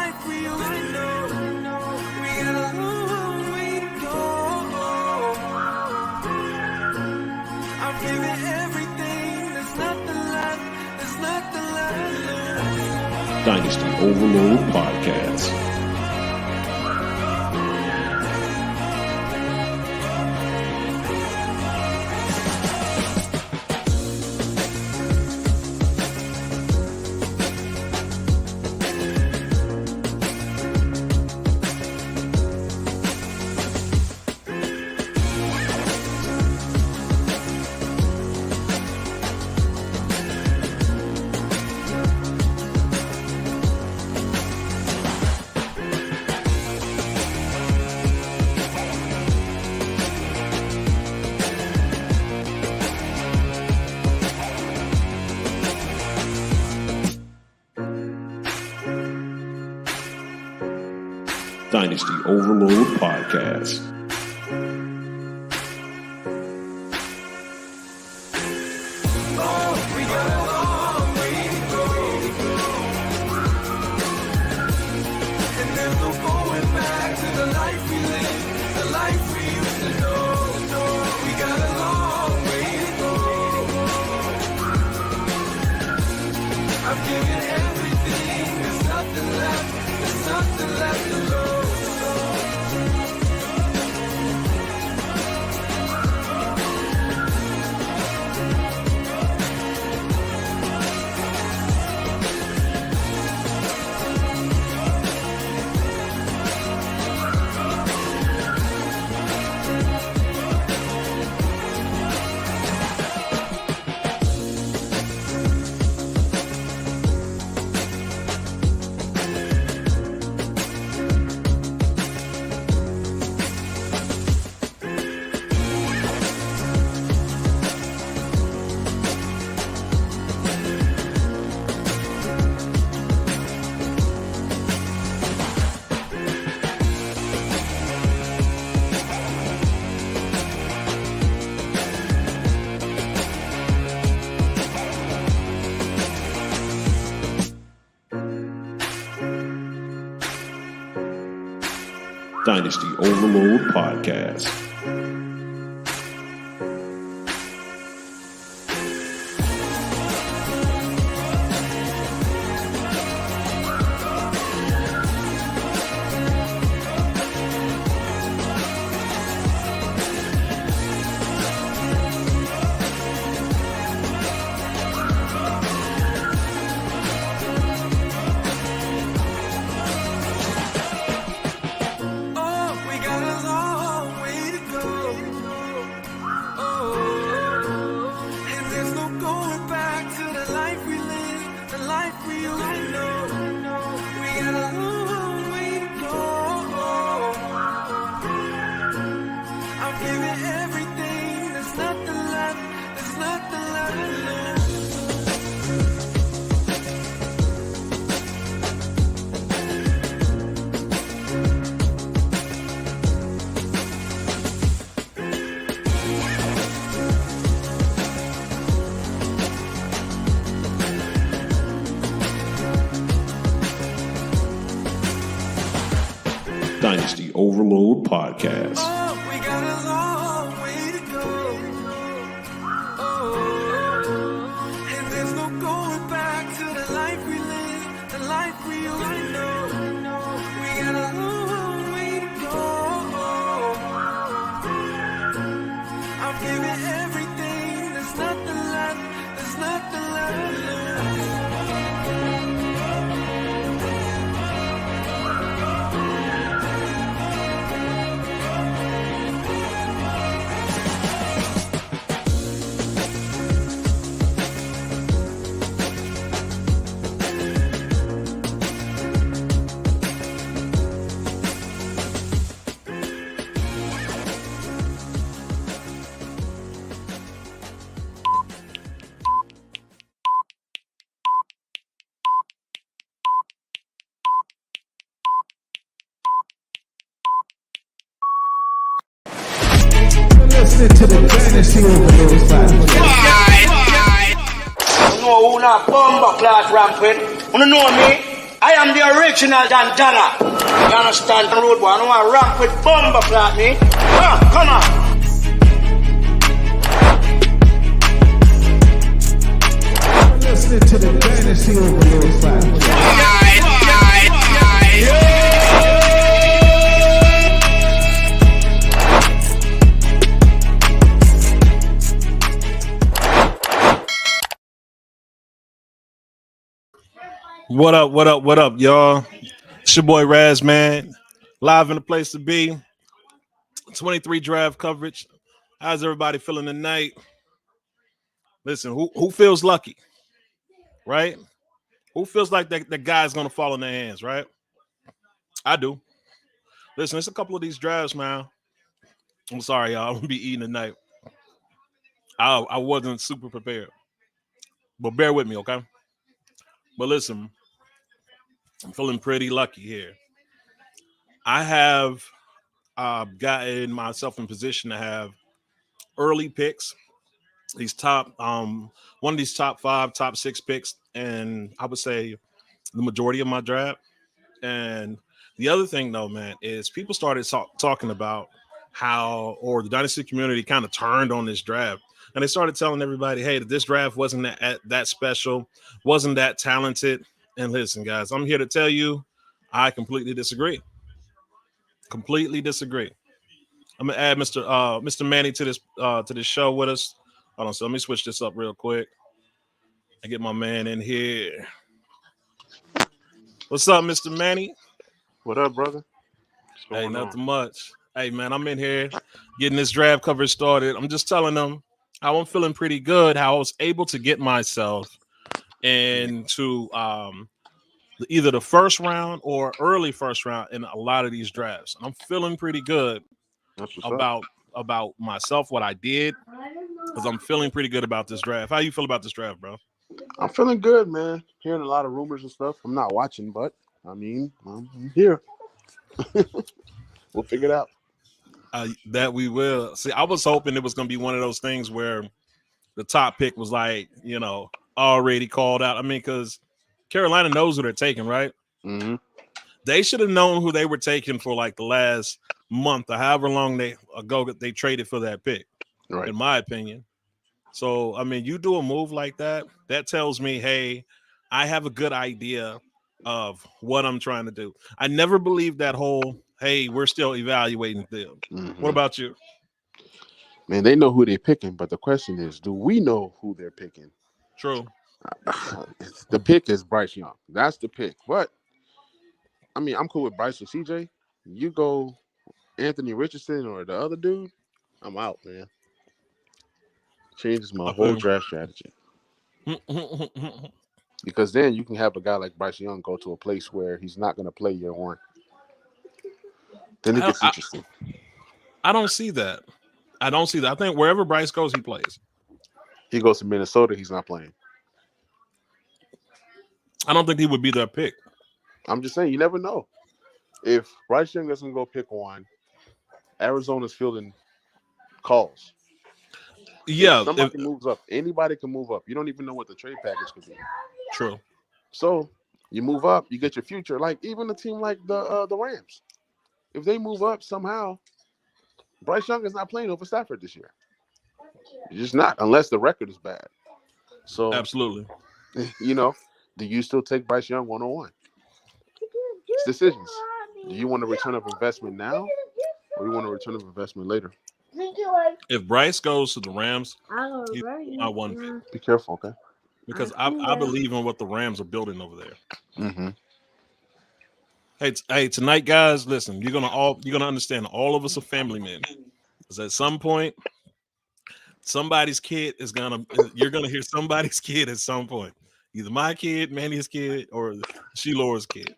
life we used to know. We got a long way to go. I'm giving everything. There's nothing left. There's nothing left. Dynasty Overload Podcast. Dynasty Overload Podcast. Oh, we got a long way to go. And there's no going back to the life we lived, the life we used to know. We got a long way to go. I've given everything, there's nothing left, there's nothing left to lose. Dynasty Overload Podcast. Dynasty Overload Podcast. Oh, we got a long way to go. And there's no going back to the life we lived, the life we used to know. We got a long way to go. I'm giving everything. There's nothing left. There's nothing left. Listening to the Dynasty Overload Podcast. You know who not bomber class rampant? You know me? I I am the original Dantana. You understand? Road boy, I don't want to rock with bomber flat me. Come on. Listening to the Dynasty Overlord podcast. What up, y'all? It's your boy Razzman, live in the place to be. 23 draft coverage. How's everybody feeling tonight? Listen, who feels lucky, right? Who feels like the guy's gonna fall in their hands, right? I do. Listen, it's a couple of these drafts, man. I'm sorry, y'all. I'm gonna be eating tonight. I wasn't super prepared, but bear with me, okay? But listen, I'm feeling pretty lucky here. I have gotten myself in position to have early picks. These one of these top 5, top 6 picks, and I would say the majority of my draft. And the other thing, though, man, is people started talking about how, or the dynasty community kind of turned on this draft, and they started telling everybody, "Hey, this draft wasn't that special, wasn't that talented." And listen, guys, I'm here to tell you, I completely disagree. Completely disagree. I'm gonna add Mr. Manny to this show with us. Hold on, so let me switch this up real quick. I get my man in here. What's up, Mr. Manny? What up, brother? Hey, nothing much. Hey, man, I'm in here getting this draft coverage started. I'm just telling them how I'm feeling pretty good, how I was able to get myself into either the first round or early first round in a lot of these drafts. And I'm feeling pretty good about myself, what I did, because I'm feeling pretty good about this draft. How you feel about this draft, bro? I'm feeling good, man. Hearing a lot of rumors and stuff. I'm not watching, but I mean, I'm here. We'll figure it out. That we will. See, I was hoping it was going to be one of those things where the top pick was like, already called out. I mean, because Carolina knows who they're taking, right? Mm-hmm. They should have known who they were taking for like the last month or however long they traded for that pick, right? In my opinion. So, I mean, you do a move like that, that tells me, hey, I have a good idea of what I'm trying to do. I never believed that whole, hey, we're still evaluating them. Mm-hmm. What about you? Man, they know who they're picking, but the question is, do we know who they're picking? True. The pick is Bryce Young. That's the pick. But, I mean, I'm cool with Bryce or CJ. You go Anthony Richardson or the other dude, I'm out, man. Changes my whole draft strategy. Because then you can have a guy like Bryce Young go to a place where he's not going to play year one. Then it gets interesting. I don't see that. I think wherever Bryce goes, he plays. He goes to Minnesota, he's not playing. I don't think he would be their pick. I'm just saying, you never know. If Bryce Young doesn't go pick one, Arizona's fielding calls. Yeah. If somebody moves up. Anybody can move up. You don't even know what the trade package could be. True. So you move up, you get your future. Like even a team like the Rams, if they move up somehow, Bryce Young is not playing over Stafford this year. He's just not, unless the record is bad. So absolutely. Do you still take Bryce Young 101? It's decisions. Do you want a return of investment now, or you want a return of investment later? If Bryce goes to the Rams, he's my one pick. Be careful, okay? Because I believe in what the Rams are building over there. Mm-hmm. Hey, tonight, guys, listen. You're gonna understand. All of us are family men. Because at some point, somebody's kid you're gonna hear somebody's kid at some point. Either my kid, Manny's kid, or Sheelor's kid.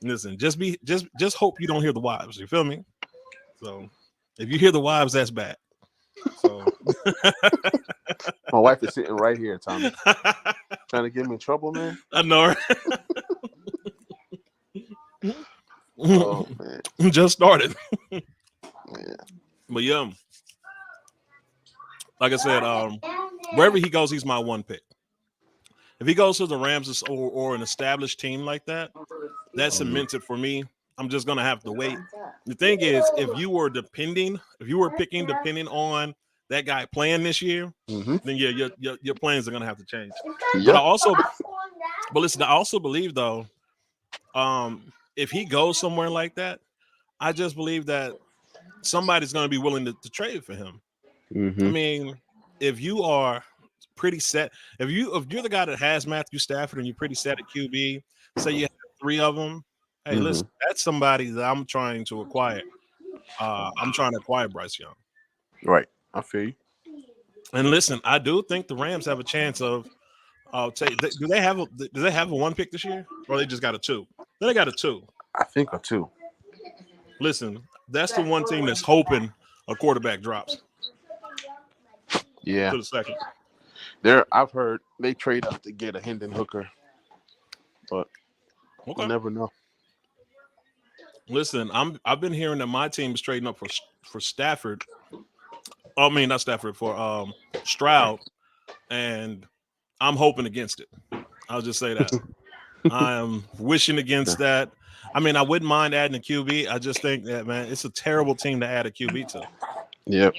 Listen, just hope you don't hear the wives. You feel me? So if you hear the wives, that's bad. So my wife is sitting right here, Tommy, trying to get me in trouble, man. I know. Right? Oh man, just started. Man. But yeah, like I said, wherever he goes, he's my one pick. If he goes to the Rams or an established team like that, That cements it for me. I'm just gonna have to wait. The thing is, if you were picking depending on that guy playing this year, Mm-hmm. then yeah, your plans are gonna have to change. Yep. But listen, I also believe though, if he goes somewhere like that, I just believe that somebody's gonna be willing to trade for him. Mm-hmm. I mean, if you are pretty set, if you're the guy that has Matthew Stafford and you're pretty set at QB, say you have 3 of them. Hey, Mhm. listen, that's somebody that I'm trying to acquire. I'm trying to acquire Bryce Young. Right. I feel you. And listen, I do think the Rams have a chance of. Do they have a 1 pick this year, or they just got a 2? They got a 2. I think a 2. Listen, that's the one team that's hoping a quarterback drops Yeah. to the second. I've heard they trade up to get a Hendon Hooker, but Okay. you never know. Listen, I've been hearing that my team is trading up for Stafford. I mean, not Stafford, for Stroud, and I'm hoping against it. I'll just say that. I am wishing against that. I mean, I wouldn't mind adding a QB. I just think that, man, it's a terrible team to add a QB to. Yep.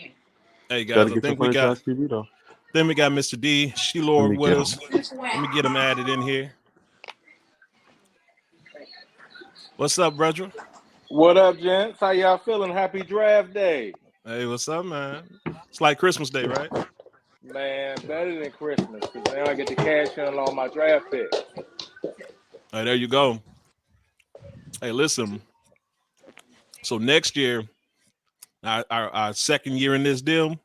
Hey guys, Gotta I get think some we got franchise QB though. then we got Mr. D Sheelor with get us. Let me get him added in here. What's up, brother? What up, gents? How y'all feeling? Happy draft day. Hey, what's up, man? It's like Christmas Day, right? Man, better than Christmas because now I get to cash in on all my draft picks. Hey, there you go. Hey, listen. So next year, our second year in this deal,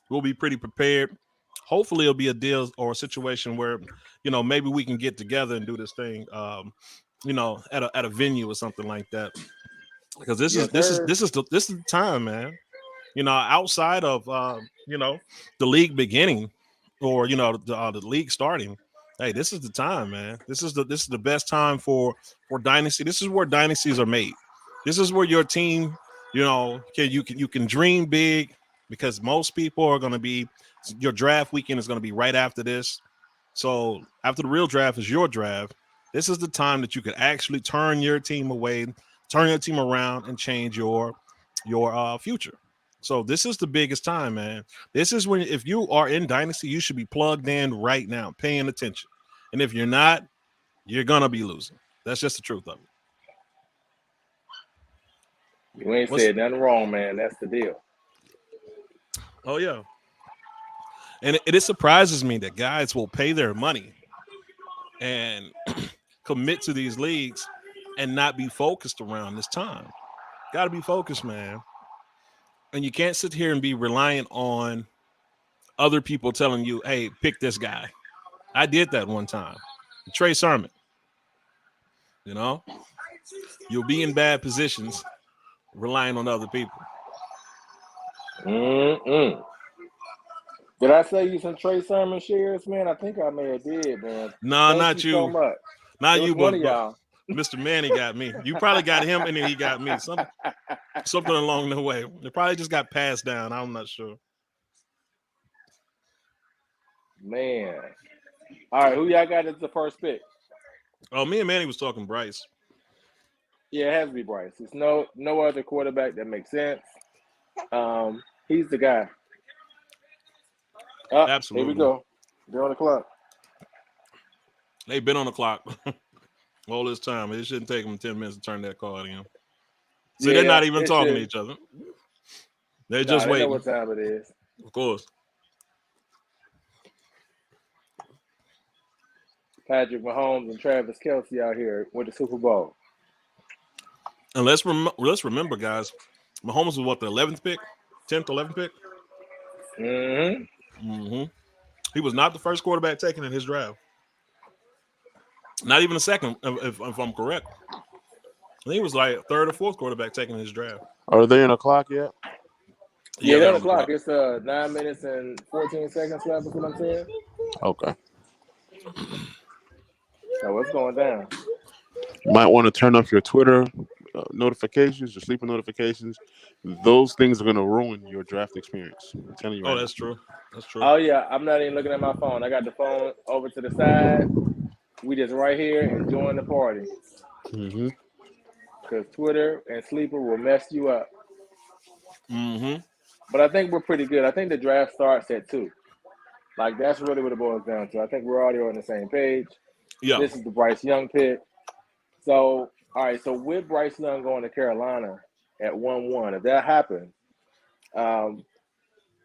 we'll be pretty prepared. Hopefully, it'll be a deal or a situation where, maybe we can get together and do this thing, at a venue or something like that. Because this is the time, man. Outside of the league beginning or the league starting. Hey, this is the time, man. This is the best time for dynasty. This is where dynasties are made. This is where your team, you can dream big, because most people are going to be, your draft weekend is going to be right after this. So after the real draft is your draft. This is the time that you could actually turn your team around and change your future. So this is the biggest time, man. This is when, if you are in dynasty, you should be plugged in right now, paying attention. And if you're not, you're going to be losing. That's just the truth of it. You ain't said nothing wrong, man. That's the deal. Oh, yeah. And it surprises me that guys will pay their money and commit to these leagues and not be focused around this time. Got to be focused, man. And you can't sit here and be reliant on other people telling you, hey, pick this guy. I did that one time. Trey Sermon. You'll be in bad positions relying on other people. Did I say you some Trey Sermon shares, man? I think I may have did, man. No, not you. So much. Not you, one but of y'all. Mr. Manny got me. You probably got him, and then he got me. Something along the way. It probably just got passed down. I'm not sure. Man. All right, who y'all got as the first pick? Oh, me and Manny was talking Bryce. Yeah, it has to be Bryce. There's no other quarterback that makes sense. He's the guy. Absolutely. Here we go. They're on the clock. They've been on the clock all this time. It shouldn't take them 10 minutes to turn that card in. See, they're not even talking to each other. They're just waiting. They know what time it is. Of course. Patrick Mahomes and Travis Kelce out here with the Super Bowl. And let's remember, guys, Mahomes was what, the 11th pick? 10th, 11th pick? Mm-hmm. He was not the first quarterback taken in his draft. Not even the second, if I'm correct. I think he was like third or fourth quarterback taken in his draft. Are they in a clock yet? Yeah, they're on the clock. It's 9 minutes and 14 seconds left, is what I'm saying. Okay. So what's going down? You might want to turn off your Twitter notifications, your sleeping notifications. Those things are going to ruin your draft experience. I'm telling you. Oh, that's true. That's true. Oh, yeah. I'm not even looking at my phone. I got the phone over to the side. We just right here enjoying the party. Mm-hmm. because Twitter and Sleeper will mess you up. Mm-hmm. But I think we're pretty good. I think the draft starts at 2. Like, that's really what it boils down to. I think we're already on the same page. Yeah. This is the Bryce Young pick. So, all right. So, with Bryce Young going to Carolina at 1-1, if that happens,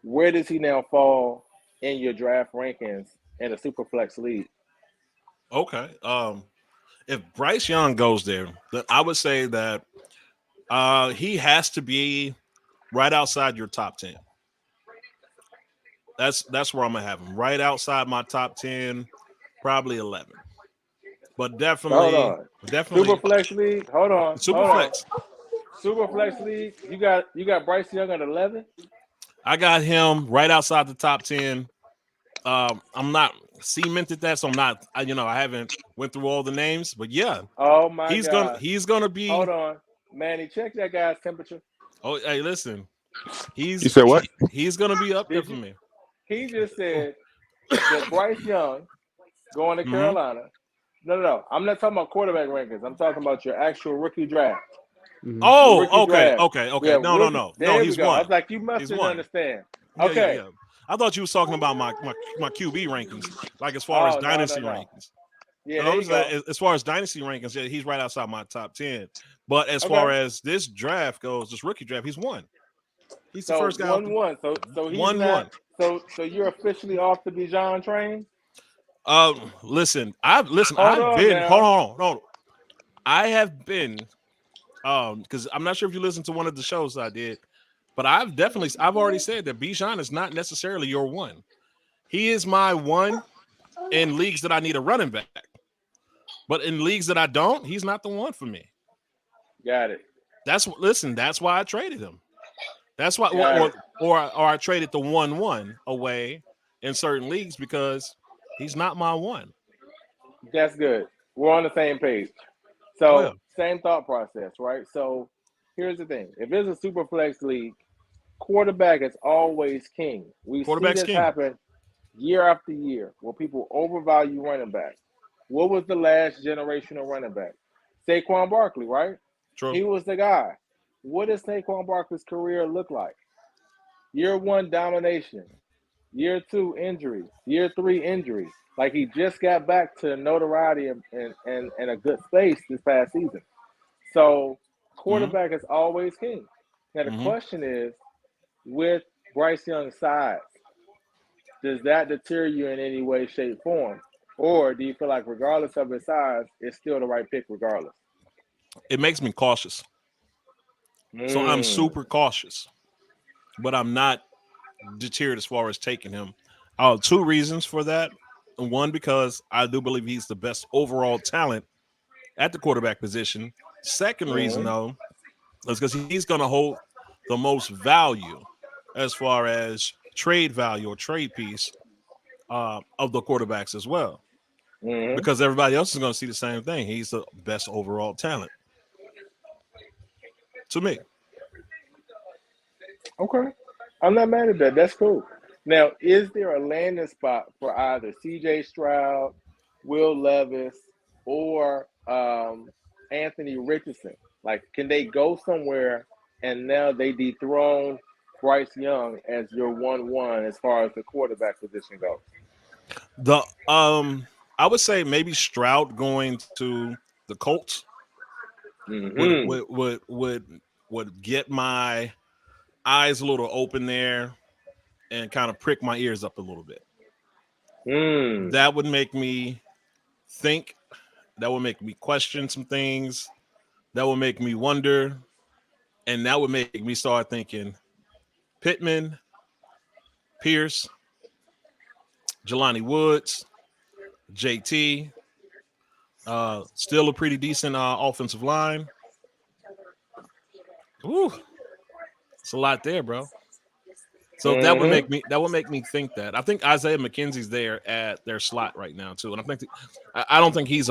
where does he now fall in your draft rankings in a Superflex league? Okay. If Bryce Young goes there, then I would say that he has to be right outside your top 10. That's where I'm gonna have him. Right outside my top 10, probably 11. But Hold definitely on. definitely Superflex league. Hold on. super Hold on. flex. Superflex league. You got Bryce Young at 11. I got him right outside the top 10. I'm not cemented that, so I'm not. I haven't went through all the names, but yeah, Oh my he's God. gonna be. Hold on, Manny. Check that guy's temperature. Oh, hey, listen, You said what? he's gonna be up there Did for you? me. He just said that Bryce Young going to Mhm. Carolina. No. I'm not talking about quarterback rankings. I'm talking about your actual rookie draft. Mm-hmm. Your rookie Oh, okay, draft. okay, okay. Yeah, No, no, rookie. no, no. There we He's go. I one. was like, you must He's didn't one. understand. Yeah, yeah, Okay. yeah. I thought you was talking about my QB rankings, like as far as Oh no. dynasty rankings. Yeah, No, there I'm you go. saying as far as dynasty rankings, yeah, he's right outside my top 10. But as far Okay. as this draft goes, this rookie draft, he's one. He's the So first guy off the 1-1. So he's one not. one. So you're officially off the Bijan train. Listen, Hold I've on been now. hold on. I have been because I'm not sure if you listened to one of the shows I did, but I've already said that Bijan is not necessarily your one. He is my one in leagues that I need a running back. But in leagues that I don't, he's not the one for me. Got it. That's why I traded him. That's why Got it. or I traded the 1-1 away in certain leagues because he's not my one. That's good. We're on the same page. Oh yeah. So same thought process, right? So here's the thing: if it's a super flex league, quarterback is always king. We see Quarterback's this king. happen year after year, where people overvalue running back. What was the last generation of running back? Saquon Barkley, right? True. He was the guy. What does Saquon Barkley's career look like? Year 1 domination, year 2 injury, year 3 injury. Like he just got back to notoriety and a good space this past season. So Mm-hmm. quarterback is always king. Now the Mm-hmm. question is, with Bryce Young's size, does that deter you in any way, shape, form? Or do you feel like regardless of his size, it's still the right pick regardless? It makes me cautious. So I'm Mm. super cautious, but I'm not deterred as far as taking him. Two reasons for that. One, because I do believe he's the best overall talent at the quarterback position. Second reason, Mm. though, is because he's going to hold the most value as far as trade value or trade piece of the quarterbacks as well. Mm. Because everybody else is going to see the same thing. He's the best overall talent to me. Okay. I'm not mad at that. That's cool. Now, is there a landing spot for either CJ Stroud, Will Levis, or Anthony Richardson? Like, can they go somewhere and now they dethrone Bryce Young as your 1-1 as far as the quarterback position goes? The I would say maybe Stroud going to the Colts would Mm-hmm. would would would, would get my eyes a little open there and kind of prick my ears up a little bit. Mm. That would make me think. That would make me question some things. That would make me wonder, and that would make me start thinking Pittman, Pierce, Jelani Woods, JT, still a pretty decent offensive line. Ooh, it's a lot there, bro. So Mm-hmm. that would make me think that. I think Isaiah McKenzie's there at their slot right now too, and I don't think he's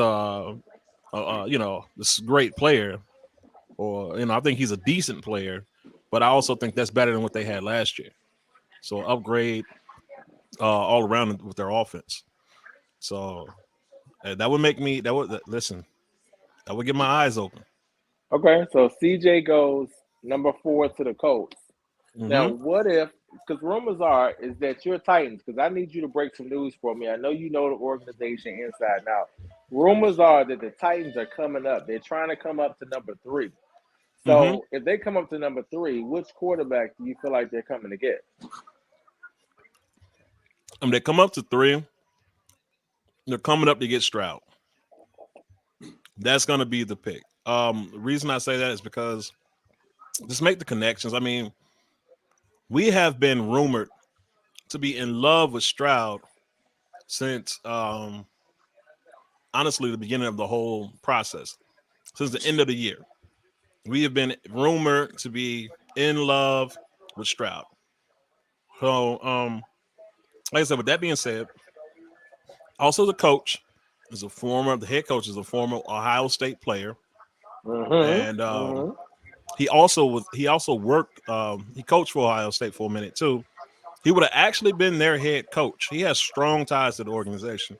this great player, or I think he's a decent player, but I also think that's better than what they had last year. So upgrade all around with their offense. So that would make me listen. I would get my eyes open. Okay, so CJ goes number 4 to the Colts. Now, Mm-hmm. what if? Because rumors are is that you're Titans. Because I need you to break some news for me. I know you know the organization inside and out. Rumors are that the Titans are coming up. They're trying to come up to number 3. Mm-hmm. So if they come up to number 3, which quarterback do you feel like they're coming to get? They come up to 3. They're coming up to get Stroud. That's going to be the pick. The reason I say that is because just make the connections. I mean, we have been rumored to be in love with Stroud since honestly the beginning of the whole process, since the end of the year. We have been rumored to be in love with Stroud. So, like I said, with that being said, also the head coach is a former Ohio State player, and he also worked. He coached for Ohio State for a minute too. He would have actually been their head coach. He has strong ties to the organization.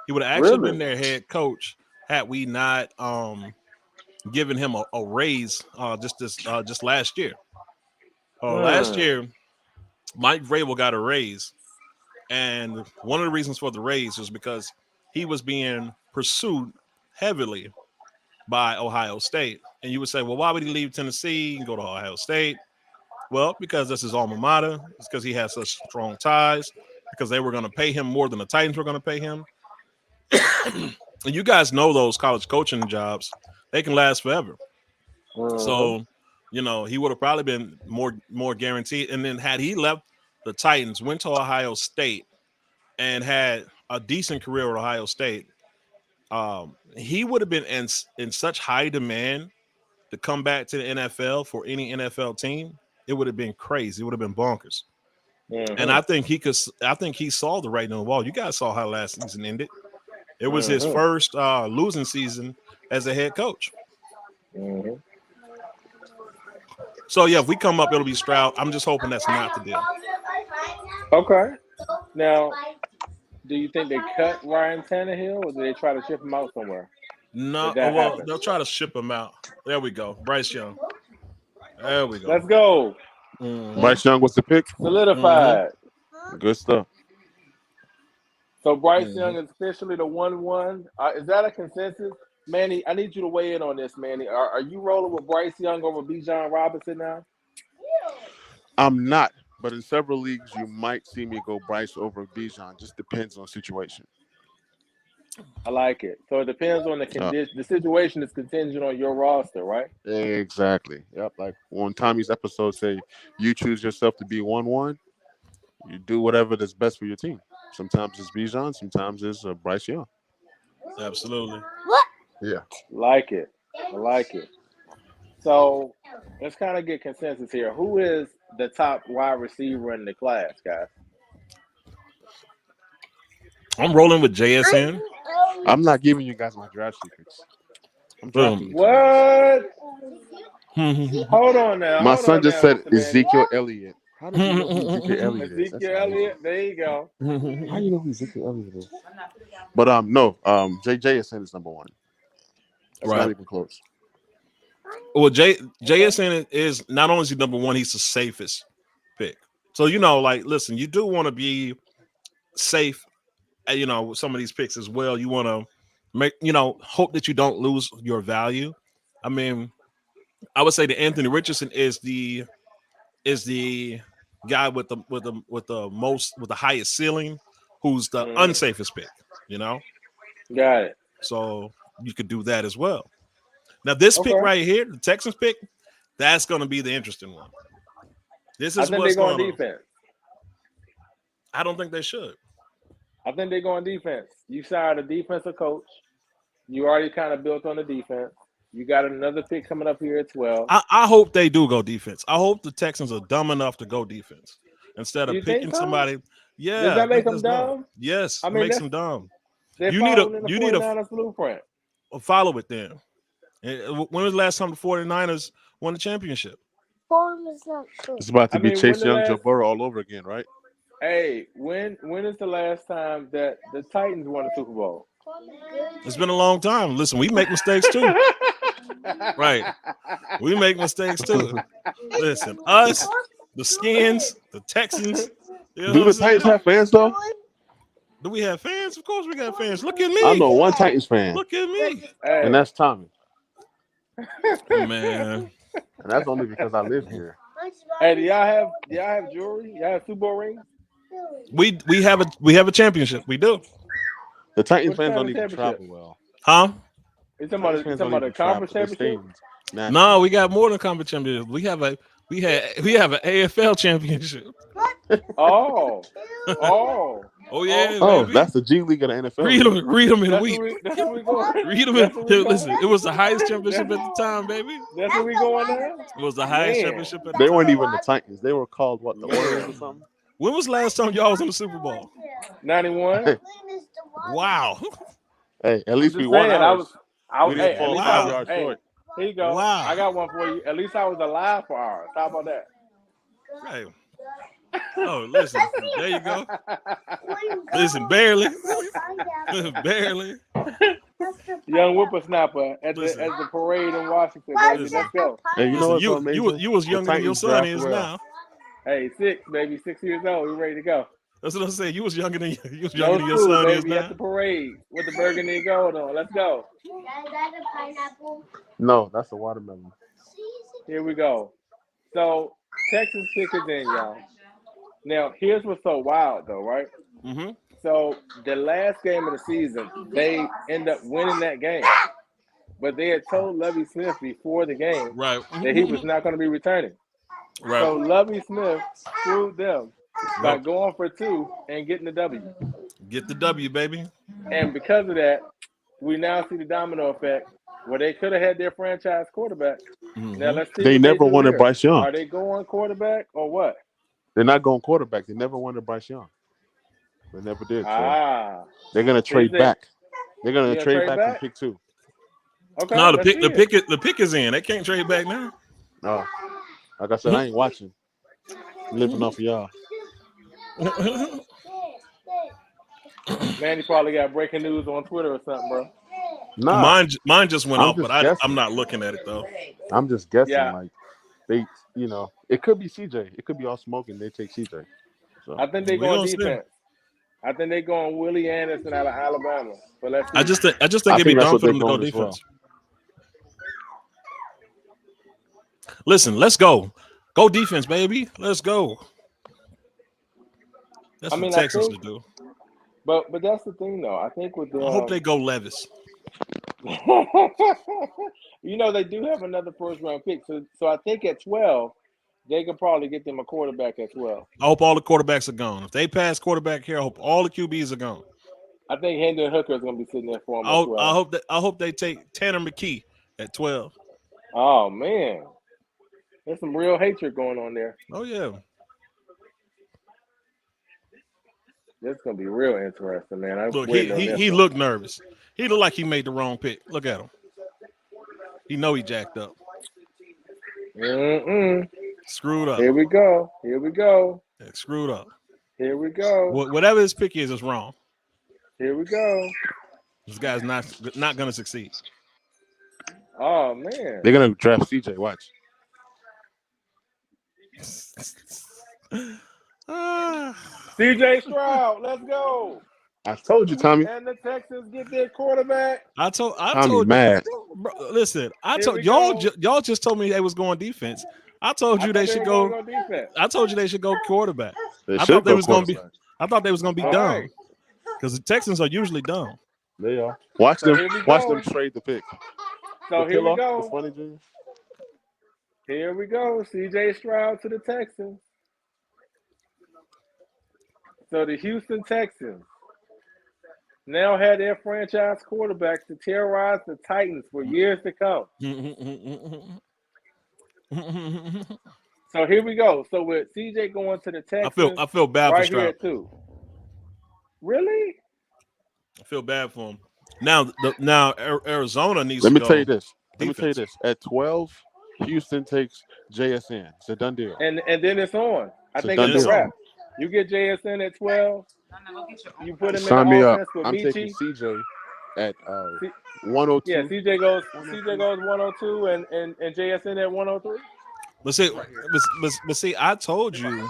He would have actually Really? been their head coach had we not given him a raise just last year. Last year, Mike Vrabel got a raise, and one of the reasons for the raise was because he was being pursued heavily by Ohio State. And you would say, well, why would he leave Tennessee and go to Ohio State? Well, because that's his alma mater. It's because he has such strong ties, because they were going to pay him more than the Titans were going to pay him. And you guys know those college coaching jobs, they can last forever. So, he would have probably been more guaranteed. And then had he left the Titans, went to Ohio State, and had a decent career at Ohio State, he would have been in such high demand to come back to the NFL for any NFL team. It would have been crazy. It would have been bonkers. And I think he saw the writing on the wall. You guys saw how last season ended. It was his first losing season as a head coach. So yeah, if we come up, it'll be Stroud. I'm just hoping that's not the deal. Okay. Now, do you think they cut Ryan Tannehill, or do they try to ship him out somewhere? No, that well, happen? they'll try to ship him out. There we go. Bryce Young. There we go. Let's go. Bryce Young was the pick. Solidified. Good stuff. So Bryce Young is officially the 1-1. Is that a consensus? Manny, I need you to weigh in on this, Manny. Are you rolling with Bryce Young over Bijan Robinson now? I'm not, but in several leagues, you might see me go Bryce over Bijan. Just depends on situation. I like it. So it depends on the condition. The situation is contingent on your roster, right? Exactly. Yep. Like on Tommy's episode, say you choose yourself to be 1-1. You do whatever that's best for your team. Sometimes it's Bijan, sometimes it's Bryce Young. Absolutely. Yeah. Like it. I like it. So let's kind of get consensus here. Who is the top wide receiver in the class, guys? I'm rolling with JSN. I'm not giving you guys my draft secrets. I'm drafting you. What? Hold on now. My son just said Mr. Ezekiel Elliott. How do you know who Ezekiel Elliott is? Ezekiel Elliott. There you go. How do you know who Ezekiel Elliott is? But no, JSN is number 1. It's not even close. Well, JSN is not only is he number 1, he's the safest pick. So listen, you do want to be safe. With some of these picks as well. You want to make hope that you don't lose your value. I mean, I would say that Anthony Richardson is the guy with the highest ceiling, who's the unsafest pick. Got it. So you could do that as well. Now this pick right here, the Texans pick, that's going to be the interesting one. This is what's going on. Defense. I don't think they should. I think they're going defense. You signed a defensive coach. You already kind of built on the defense. You got another pick coming up here at 12. I hope they do go defense. I hope the Texans are dumb enough to go defense instead of picking somebody. Yeah, does that make them dumb? Yes, it makes them dumb. You need a blueprint. Follow it then. When was the last time the 49ers won the championship? It's about to be Chase Young, Joe Burrow all over again, right? Hey, when is the last time that the Titans won a Super Bowl? It's been a long time. Listen, we make mistakes too. Right. We make mistakes too. Listen, us, the Skins, the Texans. You know Do what the I'm saying? Titans have fans though? Do we have fans? Of course we got fans. Look at I me. know one Titans fan, Look at me. Hey, and that's Tommy. Man. And that's only because I live here. hey, do y'all have jewelry? Y'all have Super Bowl rings? We have a championship. We do. The Titans What fans kind don't of even championship? travel well. Huh? You talking about Titans the don't even conference travel. They championship? stay national. No, we got more than conference championship. We have an AFL championship. Oh, Oh yeah, Oh, baby. that's the G League of the NFL. Read them in that's week. what we going. Read them That's what we in. going. Listen, it was the highest championship at the time, baby. That's where we going now. It was the highest Man. championship at the They time. weren't even the Titans. They were called what, the Warriors or something? When was the last time y'all was in the Super Bowl? 91. Wow. Hey, at least we Just won saying, ours. We hey, didn't at fall least 5 I was. yards Hey, short. here you go. Wow. I got one for you. At least I was alive for ours. How about that? Right. Oh, listen. There you go. Listen, barely. Barely. Young whippersnapper at Listen. the parade in Washington, baby. Listen. Let's go. Hey, you know what's so Listen, amazing? you was The younger than your Titans son draft is well. now. Hey, 6, baby. 6 years old. We ready to go. That's what I'm saying. You was younger than your No son school, is baby. At now. the parade with the burgundy and gold on. Let's go. No, that's a watermelon. Here we go. So Texas pick is in, y'all. Now, here's what's so wild, though, right? Mm-hmm. So the last game of the season, they end up winning that game. But they had told Lovie Smith before the game Right. that he was not going to be returning. Right. So Lovie Smith screwed them by Yep. going for 2 and getting the W. Get the W, baby. And because of that, we now see the domino effect where they could have had their franchise quarterback. Mhm. Now let's see. They what never do wanted here. Bryce Young. Are they going quarterback or what? They're not going quarterback. They never wanted Bryce Young. They never did. So they're gonna trade back. They're gonna trade back and pick 2. Okay. No, the let's see it. pick is in. They can't trade back now. No, like I said, I ain't watching. I'm living off of y'all. Manny probably got breaking news on Twitter or something, bro. Nah, Mine just went I'm off, just but guessing. I'm not looking at it though. I'm just guessing. Yeah. Like they, it could be CJ. It could be all smoke and they take CJ. So I think they We going gonna see. defense. I think they going Willie Anderson out of Alabama. But let's see. I just think I it'd be think that's dumb what for them they're to go going as well. defense. Listen, let's go. Go defense, baby. Let's go. That's what Texans to do. But that's the thing, though. I think with the I hope they go Levis. they do have another first-round pick. So I think at 12, they could probably get them a quarterback at 12. I hope all the quarterbacks are gone. If they pass quarterback here, I hope all the QBs are gone. I think Hendon Hooker is going to be sitting there for him at 12. I hope they take Tanner McKee at 12. Oh, man. There's some real hatred going on there. Oh yeah. This is going to be real interesting, man. I'm Look, waiting on this he one. looked nervous. He looked like he made the wrong pick. Look at him. He know he jacked up. Screwed up. Here we go. Here we go. Yeah, screwed up. Here we go. Whatever his pick is, it's wrong. Here we go. This guy's not going to succeed. Oh, man. They're gonna draft CJ. Watch. CJ Stroud, let's go. I told you, Tommy. And the Texans get their quarterback. I told mad. Bro, listen, I Here told we y'all go. y'all just told me they was going defense. I told you they should go. Defense. I told you they should go quarterback. They I should thought they go was going to be. quarterback. I thought they was going to be All dumb right. because the Texans are usually dumb. They are. Watch So them. here we Watch go. them trade the pick. So here we It's go. funny, Junior. Here we go. CJ Stroud to the Texans. So the Houston Texans now had their franchise quarterback to terrorize the Titans for years to come. So here we go. So with CJ going to the Texans, I feel bad right for here Stroud. too. Really? I feel bad for him. Now Arizona needs. Let to me go tell you this. defense. At 12, Houston takes JSN. It's a done deal. And then it's on. I It's a think done it's a deal. wrap. You get JSN at 12. You put him Sign in me the up. offense with I'm Michi. taking CJ at C- 102. Yeah, CJ goes 102 and JSN at 103. But see, but see, I told you.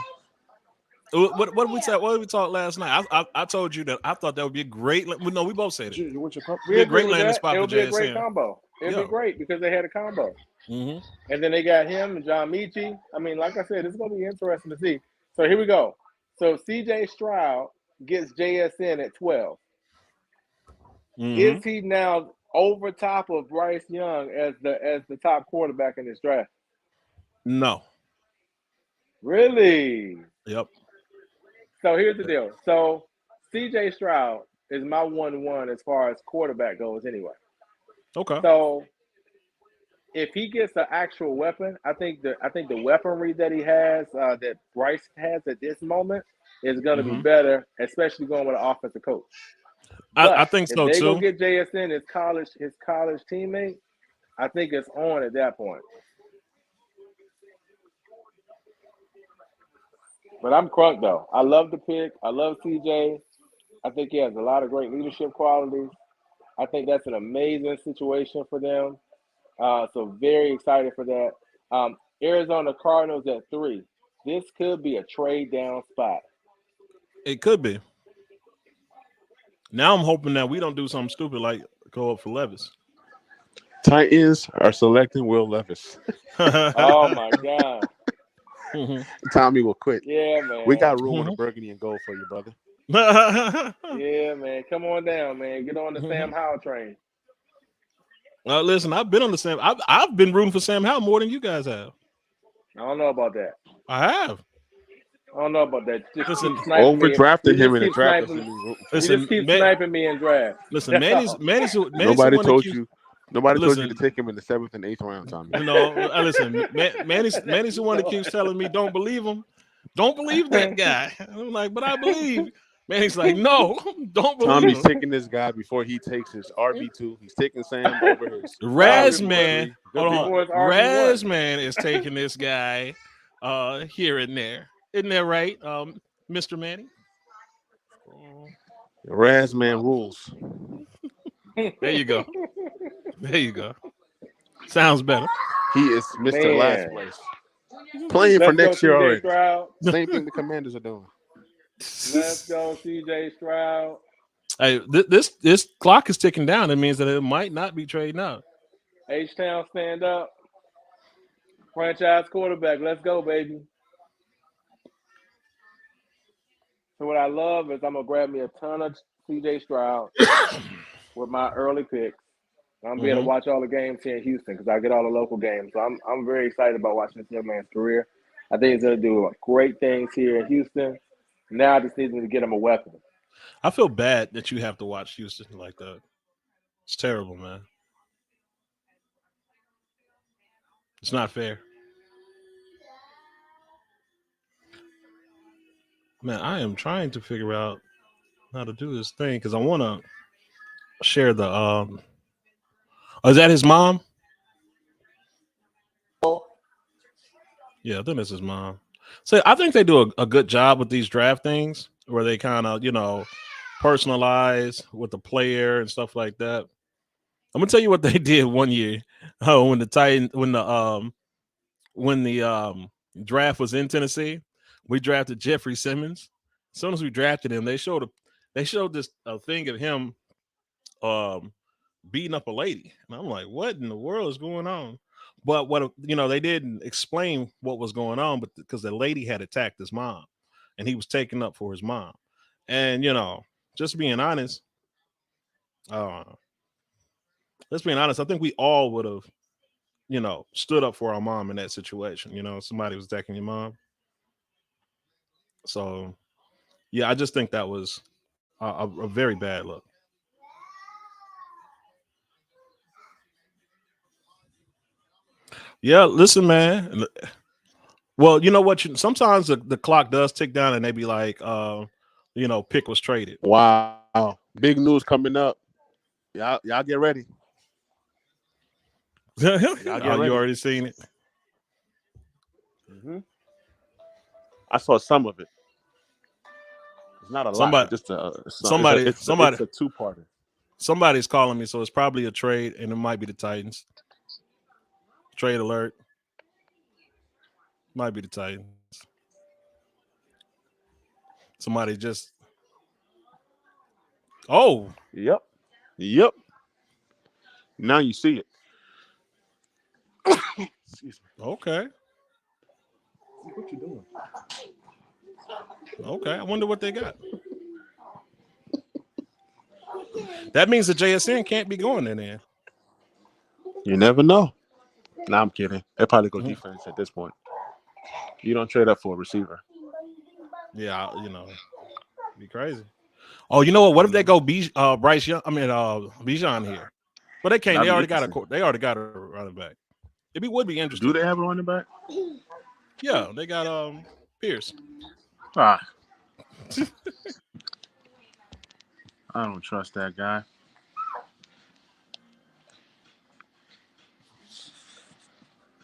What did we talk? What did we talk last night? I told you that I thought that would be a great. Well, no, we both said it. You want your cup? It'd be We a agree great with landing that. spot It for would be a great JSN. combo. It'd Yeah. be great because they had a combo. Mm-hmm. And then they got him and John Michie. I mean, like I said, it's going to be interesting to see. So here we go. So CJ Stroud gets JSN at 12. Mm-hmm. Is he now over top of Bryce Young as the top quarterback in this draft? No. Really? Yep. So here's the deal. So CJ Stroud is my 1-1 as far as quarterback goes anyway. Okay. So if he gets an actual weapon, I think the weaponry that he has, that Bryce has at this moment, is going to be better, especially going with an offensive coach. But I think so if they too. go get JSN, his college teammate, I think it's on at that point. But I'm crunk though. I love the pick. I love CJ. I think he has a lot of great leadership qualities. I think that's an amazing situation for them. So very excited for that. Arizona Cardinals at 3. This could be a trade down spot. It could be. Now I'm hoping that we don't do something stupid like go up for Levis. Titans are selecting Will Levis. Oh my God. Tommy will quit. Yeah, man. We got room in the burgundy and gold for you, brother. Yeah, man. Come on down, man. Get on the Sam Howell train. Listen, I've been on the Sam. I've been rooting for Sam Howell more than you guys have. I don't know about that. I have. I don't know about that. Just Listen, keep sniping me. Overdrafted You him in just the keep draft. sniping- You Listen, just keep Man- sniping me in draft. Listen, Manny's Nobody told you. Nobody told you Listen. to take him in the 7th and 8th round, Tommy. You know, listen, Manny's the one that keeps telling me don't believe him. Don't believe that guy. I'm like, but I believe. Manny's like, no, don't believe Tommy's him. taking this guy before he takes his RB2. He's taking Sam over his Razzman, hold on. Before it's RB1. Razzman is taking this guy here and there. Isn't that right, Mr. Manny? Razzman rules. There you go. There you go. Sounds better. He is Mr. Man. Last Place. Playing for Let's go, next year CJ already. Stroud. Same thing the Commanders are doing. Let's go, CJ Stroud. Hey, this clock is ticking down. It means that it might not be trading out. H-Town, stand up. Franchise quarterback. Let's go, baby. So what I love is I'm going to grab me a ton of CJ Stroud with my early picks. I'm going to be able to watch all the games here in Houston because I get all the local games. So I'm very excited about watching this young man's career. I think he's going to do great things here in Houston. Now I just need to get him a weapon. I feel bad that you have to watch Houston like that. It's terrible, man. It's not fair. Man, I am trying to figure out how to do this thing because I want to share the Oh, is that his mom? Yeah, I think that's his mom. So I think they do a good job with these draft things where they kind of, personalize with the player and stuff like that. I'm gonna tell you what they did one year when the draft was in Tennessee. We drafted Jeffrey Simmons. As soon as we drafted him, they showed this thing of him beating up a lady, and I'm like, what in the world is going on? But they didn't explain what was going on, but because the lady had attacked his mom, and he was taking up for his mom, and just being honest, let's be honest. I think we all would have, stood up for our mom in that situation. Somebody was attacking your mom. So, yeah, I just think that was a very bad look. Yeah, listen, man. Well, you know what? Sometimes the clock does tick down, and they be like, pick was traded. Wow. Big news coming up. Y'all get ready. You ready. already seen it? I saw some of it. It's not a lot. Just somebody. It's a two-parter. Somebody's calling me, so it's probably a trade, and it might be the Titans. Trade alert. Might be the Titans. Somebody just. Oh. Yep. Now you see it. Excuse me. Okay. What you doing? Okay. I wonder what they got. That means the JSN can't be going in there. You never know. Nah, I'm kidding. They probably go defense at this point. You don't trade up for a receiver. Yeah, be crazy. Oh, you know what? What if they go Bryce Young? Bijan here. But they can't. They already got a running back. It would be interesting. Do they have a running back? Yeah, they got Pierce. I don't trust that guy.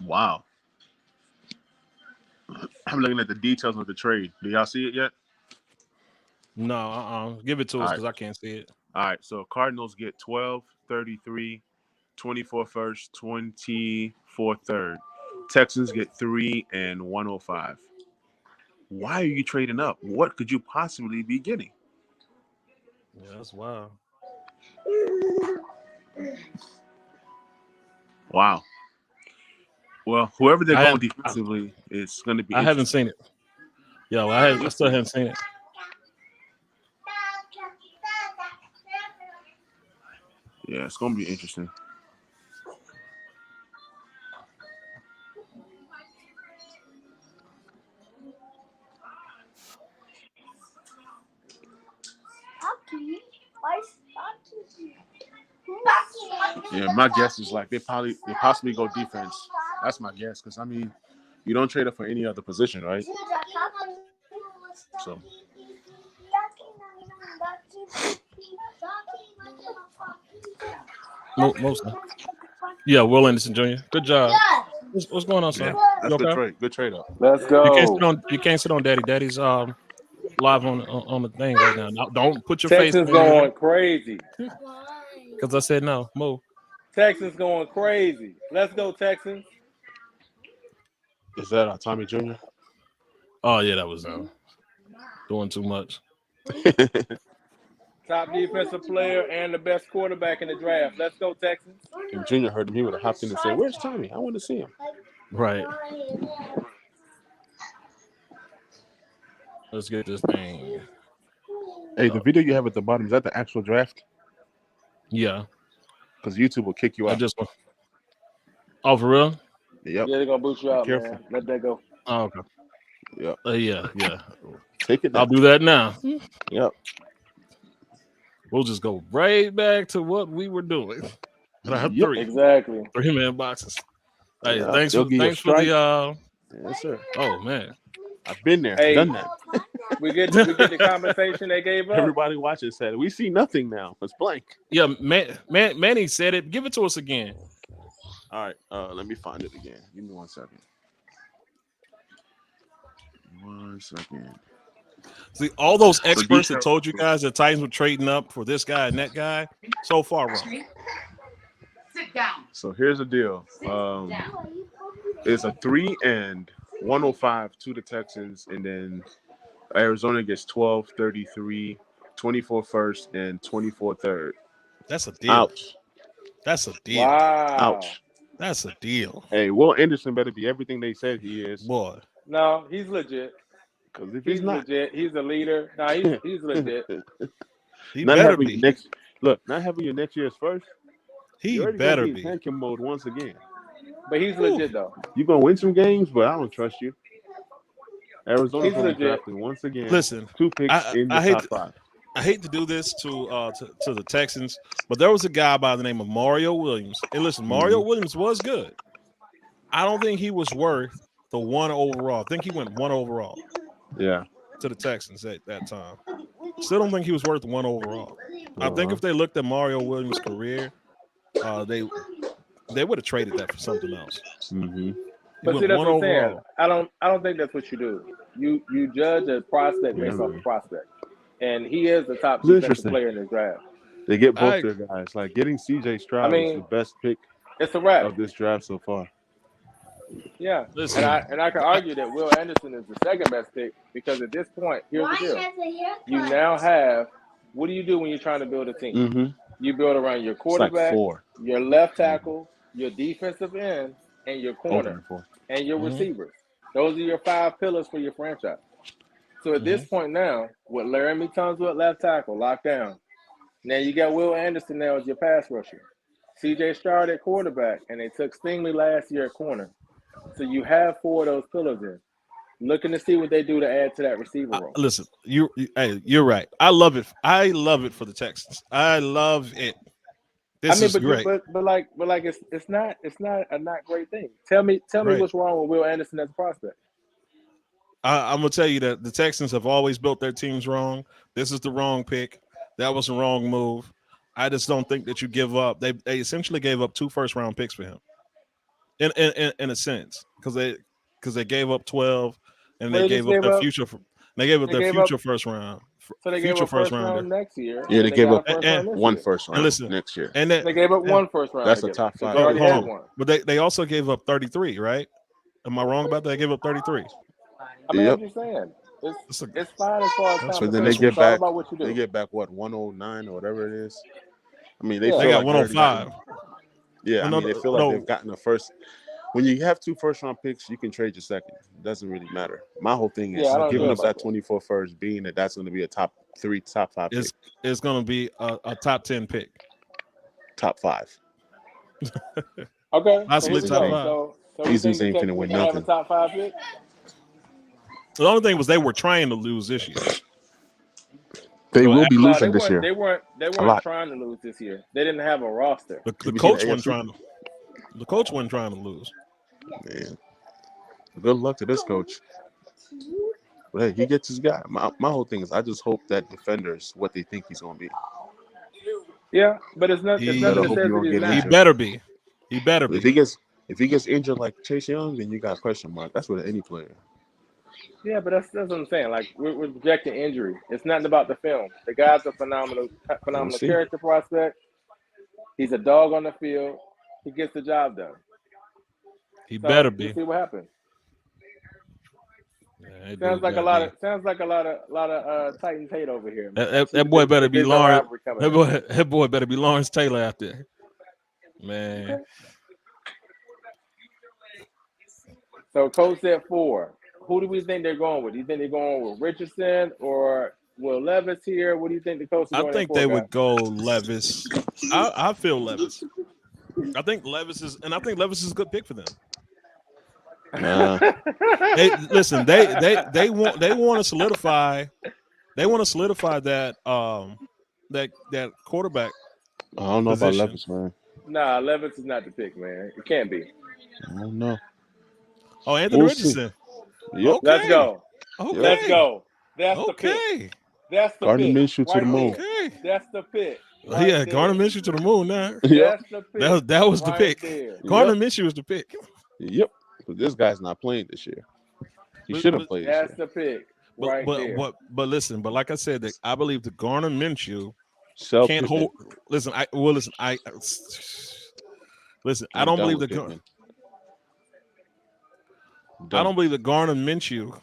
Wow. I'm looking at the details of the trade. Do y'all see it yet? No, give it to us because I can't see it. All right, so Cardinals get 12, 33, 24 first, 24 third. Texans get 3 and 105. Why are you trading up? What could you possibly be getting? Yeah, that's wild. Wow. Well, whoever they're going defensively is going to be. I haven't seen it. Yo, I still haven't seen it. Yeah, it's going to be interesting. Yeah, my guess is like they possibly go defense. That's my guess because you don't trade up for any other position, right? So. Mostly. Yeah, Will Anderson Jr. Good job. What's going on, son? Yeah, that's okay? Good trade up. Let's go. You can't sit on Daddy. Daddy's live on the thing right now. Don't put your face. Texans going crazy. Because I said no. Move. Texans going crazy. Let's go, Texans. Is that Tommy Jr.? Oh yeah, that was doing too much. Top defensive player and the best quarterback in the draft. Let's go, Texans. If Junior heard him, he would have hopped in and said, "Where's Tommy? I want to see him." Right. Let's get this thing. Hey, the video you have at the bottom, is that the actual draft? Yeah. Because YouTube will kick you out. Oh, for real? Yep. Yeah, they're going to boot you out, Careful. man. Let that go. Oh, okay. Yep. Yeah. Take it down. I'll do that now. Yep. We'll just go right back to what we were doing. And I have Exactly. 3-man boxes. Hey, Yeah, thanks for the Yes, sir. Oh man. I've been there, done that. We get the compensation they gave us. Everybody watching said we see nothing now. It's blank. Yeah, Manny said it. Give it to us again. All right, let me find it again. Give me 1 second. 1 second. See, all those experts that told you guys that Titans were trading up for this guy and that guy, so far wrong. Sit down. So here's the deal. It's a 3 and 105 to the Texans, and then Arizona gets 12, 33, 24 first, and 24 third. That's a deal. Ouch. That's a deal. Wow. Ouch. That's a deal. Hey, Will Anderson better be everything they said he is. Boy. No, he's legit. Because if He's not, legit. He's a leader. No, he's legit. He not better having be. not having your next year's first. He You're better be in be. tanking mode once again. But he's legit, though. You're gonna win some games, but I don't trust you. Arizona's He's gonna be legit. drafted once again. Listen, 2 picks in the top 5. I hate to do this to the Texans, but there was a guy by the name of Mario Williams. And listen, Mario Williams was good. I don't think he was worth the 1 overall. I think he went 1 overall. Yeah. To the Texans at that time. Still don't think he was worth 1 overall. I think if they looked at Mario Williams' career, they would have traded that for something else. Mm-hmm. But see, that's what I'm saying. I don't think that's what you do. You judge a prospect based off a prospect, and he is the top defensive player in the draft. They get both I- their guys. Like getting CJ Stroud I is the mean, best pick it's a wrap. of this draft so far. Yeah, Listen, and I can argue that Will Anderson is the second best pick because at this point, here's the deal: you now have. What do you do when you're trying to build a team? Mm-hmm. You build around your It's like quarterback, 4. your left tackle, your defensive end, and your corner, 4. and your Mhm. receivers. Those are your 5 pillars for your franchise. So at this point now, with Laramie Tunsil at left tackle locked down, now you got Will Anderson now as your pass rusher. CJ Stroud at quarterback, and they took Stingley last year at corner. So you have 4 of those pillars in. Looking to see what they do to add to that receiver room. Listen, you're right. I love it. I love it for the Texans. I love it. This is great. but like it's not a not great thing. Tell me Right. what's wrong with Will Anderson as a prospect. I'm gonna tell you that the Texans have always built their teams wrong. This is the wrong pick. That was the wrong move. I just don't think that you give up. They essentially gave up 2 first-round picks for him, in a sense, because they gave up 12, and Well, they they gave just up their gave up- future. They gave up they their gave future up- first round. So they gave Future up first first round rounder. next year. Yeah, they and gave got up a first round this 1 year. first round listen, next year. And that, They gave up and- 1 first round. That's to a get top it. So 5. they already Hold had on. one. But they also gave up 33, right? Am I wrong about that? They gave up 33. I mean, Yep. I'm just saying, It's a- it's fine as far as That's But compensation. then they get It's all back. about what you do. They get back what 109 or whatever it is. I mean, they Yeah. They feel got like they already 105. Yeah, I No, mean, they no, feel like no. they've gotten the first. When you have 2 first-round picks, you can trade your second. It doesn't really matter. My whole thing is Yeah, I don't giving care up about that 24 first, being that that's going to be a top 3, top 5 pick, It's going to be a top 10 pick. top 5. Okay, Possibly so here we top go. 5. So These we dudes think the ain't finna Texans win can have a nothing. top 5 pick. The only thing was they were trying to lose this year. They So, will be No, losing this year. They weren't lot. trying to lose this year. They didn't have a roster. The Have you coach seen the wasn't AFC? trying to. The coach wasn't trying to lose. Man, good luck to this coach. But hey, he gets his guy. My whole thing is I just hope that defender's what they think he's going to be. Yeah, but it's not. It's He- nothing Better that hope says you don't that he's get He not. injured. better be. He better If be. he gets injured like Chase Young, then you got a question mark. That's with any player. Yeah, but that's what I'm saying. Like we're projecting injury. It's nothing about the film. The guy's a phenomenal see. character prospect. He's a dog on the field. He gets the job done. He So better we'll be. see what happens. Yeah, that Sounds dude like a better lot be. of Titans hate over here. Man. That boy better be There's no Lawrence. rivalry coming. That boy better be Lawrence Taylor out there. Man. So Coach said 4. Who do we think they're going with? Do you think they're going with Richardson or Will Levis here? What do you think the coach is I going think at they 4, would guys? go Levis. I feel Levis. I think Levis is a good pick for them. Nah. They listen. They want to solidify. They want to solidify that that quarterback. I don't know Position. about Levis, man. Nah, Levis is not the pick, man. It can't be. I don't know. Oh, Anthony We'll see. Richardson. Yep. Okay. Let's go. Okay. Let's go. That's the pick. Okay. That's the Gardner pick. Minshew to right the moon. there. Okay. That's the pick. Yeah, there. Gardner Minshew to the moon now. Yep. That's the pick. That was the right pick. there. Gardner Minshew was the pick. Yep. But this guy's not playing this year. He should have played That's this year. the pick. Right there. But listen, but like I said, that I believe that Gardner Minshew Self can't hold. Listen, I don't believe that. I don't believe that Gardner Minshew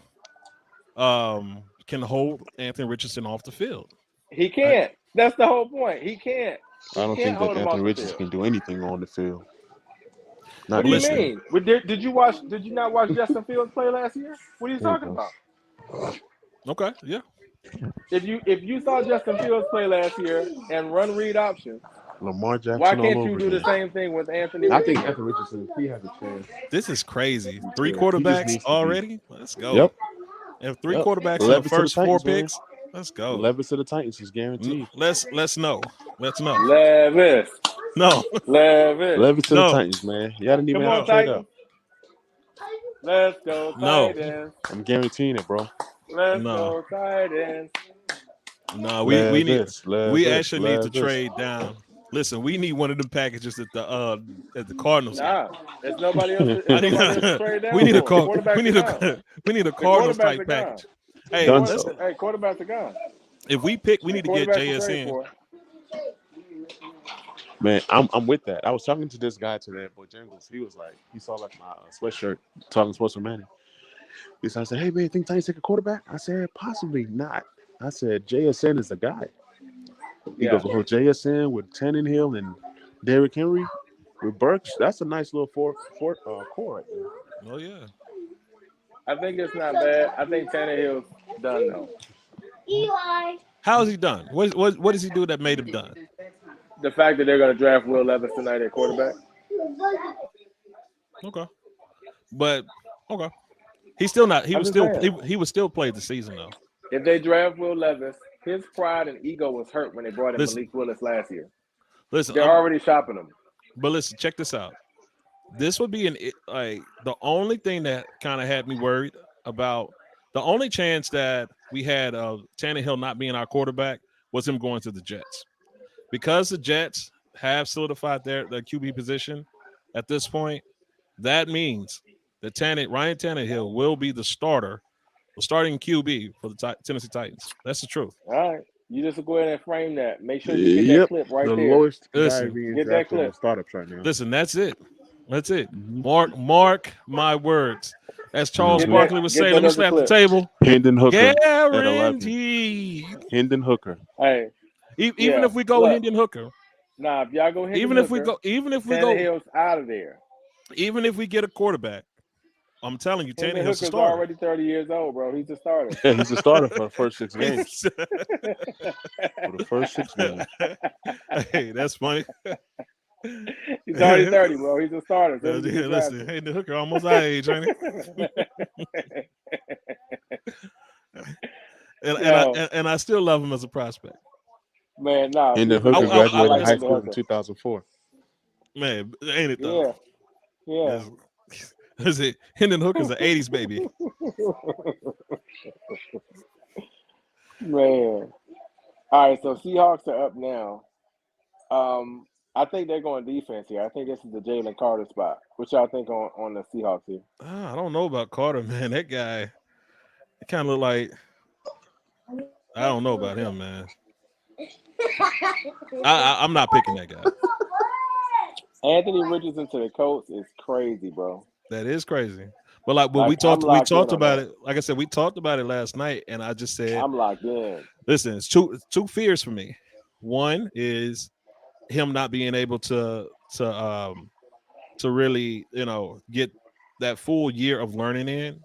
can hold Anthony Richardson off the field. He can't. That's the whole point. He can't. I don't think can't hold that him off Anthony the Richardson field. can do anything on the field. What do you listen. mean? Did you watch? Did you not watch Justin Fields play last year? What are you talking about? Okay, yeah. If you saw Justin Fields play last year and run read option, Lamar Jackson. why all can't over you do the again. same thing with Anthony? I think Richardson? Anthony Richardson, he has a chance. This is crazy. 3 Yeah, he just quarterbacks needs to be- already. Let's go. Yep. And 3 Yep. quarterbacks in the Levis to the first 4 Titans, man. picks. Let's go. Levis to the Titans is guaranteed. Let's know. Let's know. Levis. No. Levis. Levis to No. the Titans, man. You hadn't even Come had on, to trade Titans. up. Let's go No. Titans. I'm guaranteeing it, bro. Let's No. go Titans. No, we need Levis, we Levis, actually need to Levis. trade down. Listen, we need one of them packages at the Cardinals. Nah, there's nobody else. I There's need, nobody else to trade down we need a for. call. Quarterbacks We need are a gone. we need a The Cardinals quarterbacks type are gone. package. Hey, Done let's, so. Hey, quarterbacks are gone. if we pick, we need to get Quarterbacks to trade JSN. for. Man, I'm with that. I was talking to this guy today at Bojangles. He was like, he saw like my sweatshirt talking sports with Manny. I said, hey man, think Titans take a quarterback? I said, possibly not. I said, JSN is the guy. He goes, well, JSN with Tannenhill and Derrick Henry with Burks. That's a nice little core right there. Oh yeah. I think it's not bad. I think Tannehill's done though. How is he done? What does he do that made him done? The fact that they're going to draft Will Levis tonight at quarterback. Okay. But okay. He's still not. He was still played the season though. If they draft Will Levis, his pride and ego was hurt when they brought in Malik Willis last year. Listen, they're already shopping him. But listen, check this out. This would be the only thing that kind of had me worried about. The only chance that we had of Tannehill not being our quarterback was him going to the Jets, because the Jets have solidified their QB position at this point. That means that Ryan Tannehill will be the starting QB for the Tennessee Titans. That's the truth. All right. You just go ahead and frame that. Make sure you get that clip right there. Lowest get that clip. Startups right now. Listen, that's it. That's it. Mark my words. As Charles Barkley would say, let me slap the table. Hendon Hooker. Guaranteed. Hendon Hooker. Hey. Even if we go Hendon Hooker. Nah, if y'all go Hendon even if we go Tannehill's out of there. Even if we get a quarterback, I'm telling you, Tannehill's a starter. Already 30 years old, bro. He's a starter. Yeah, he's a starter for the first 6 games. For the first 6 games. Hey, that's funny. He's already 30, bro. He's a starter. So listen, hey, the Hooker almost our age, ain't he? and I still love him as a prospect. Man, nah. And the Hooker graduated high school in 2004. Man, ain't it though? Yeah. Is it Hendon Hooker's an 80s baby? Man. All right, so Seahawks are up now. I think they're going defense here. I think this is the Jalen Carter spot. What y'all think on the Seahawks here? I don't know about Carter, man. That guy, it kind of look like, I don't know about him, man. I'm not picking that guy. Anthony Richardson to the Colts is crazy, bro. That is crazy. But we talked about it. Like I said, we talked about it last night, and I just said I'm locked in. Listen, it's two fears for me. One is him not being able to really, get that full year of learning in,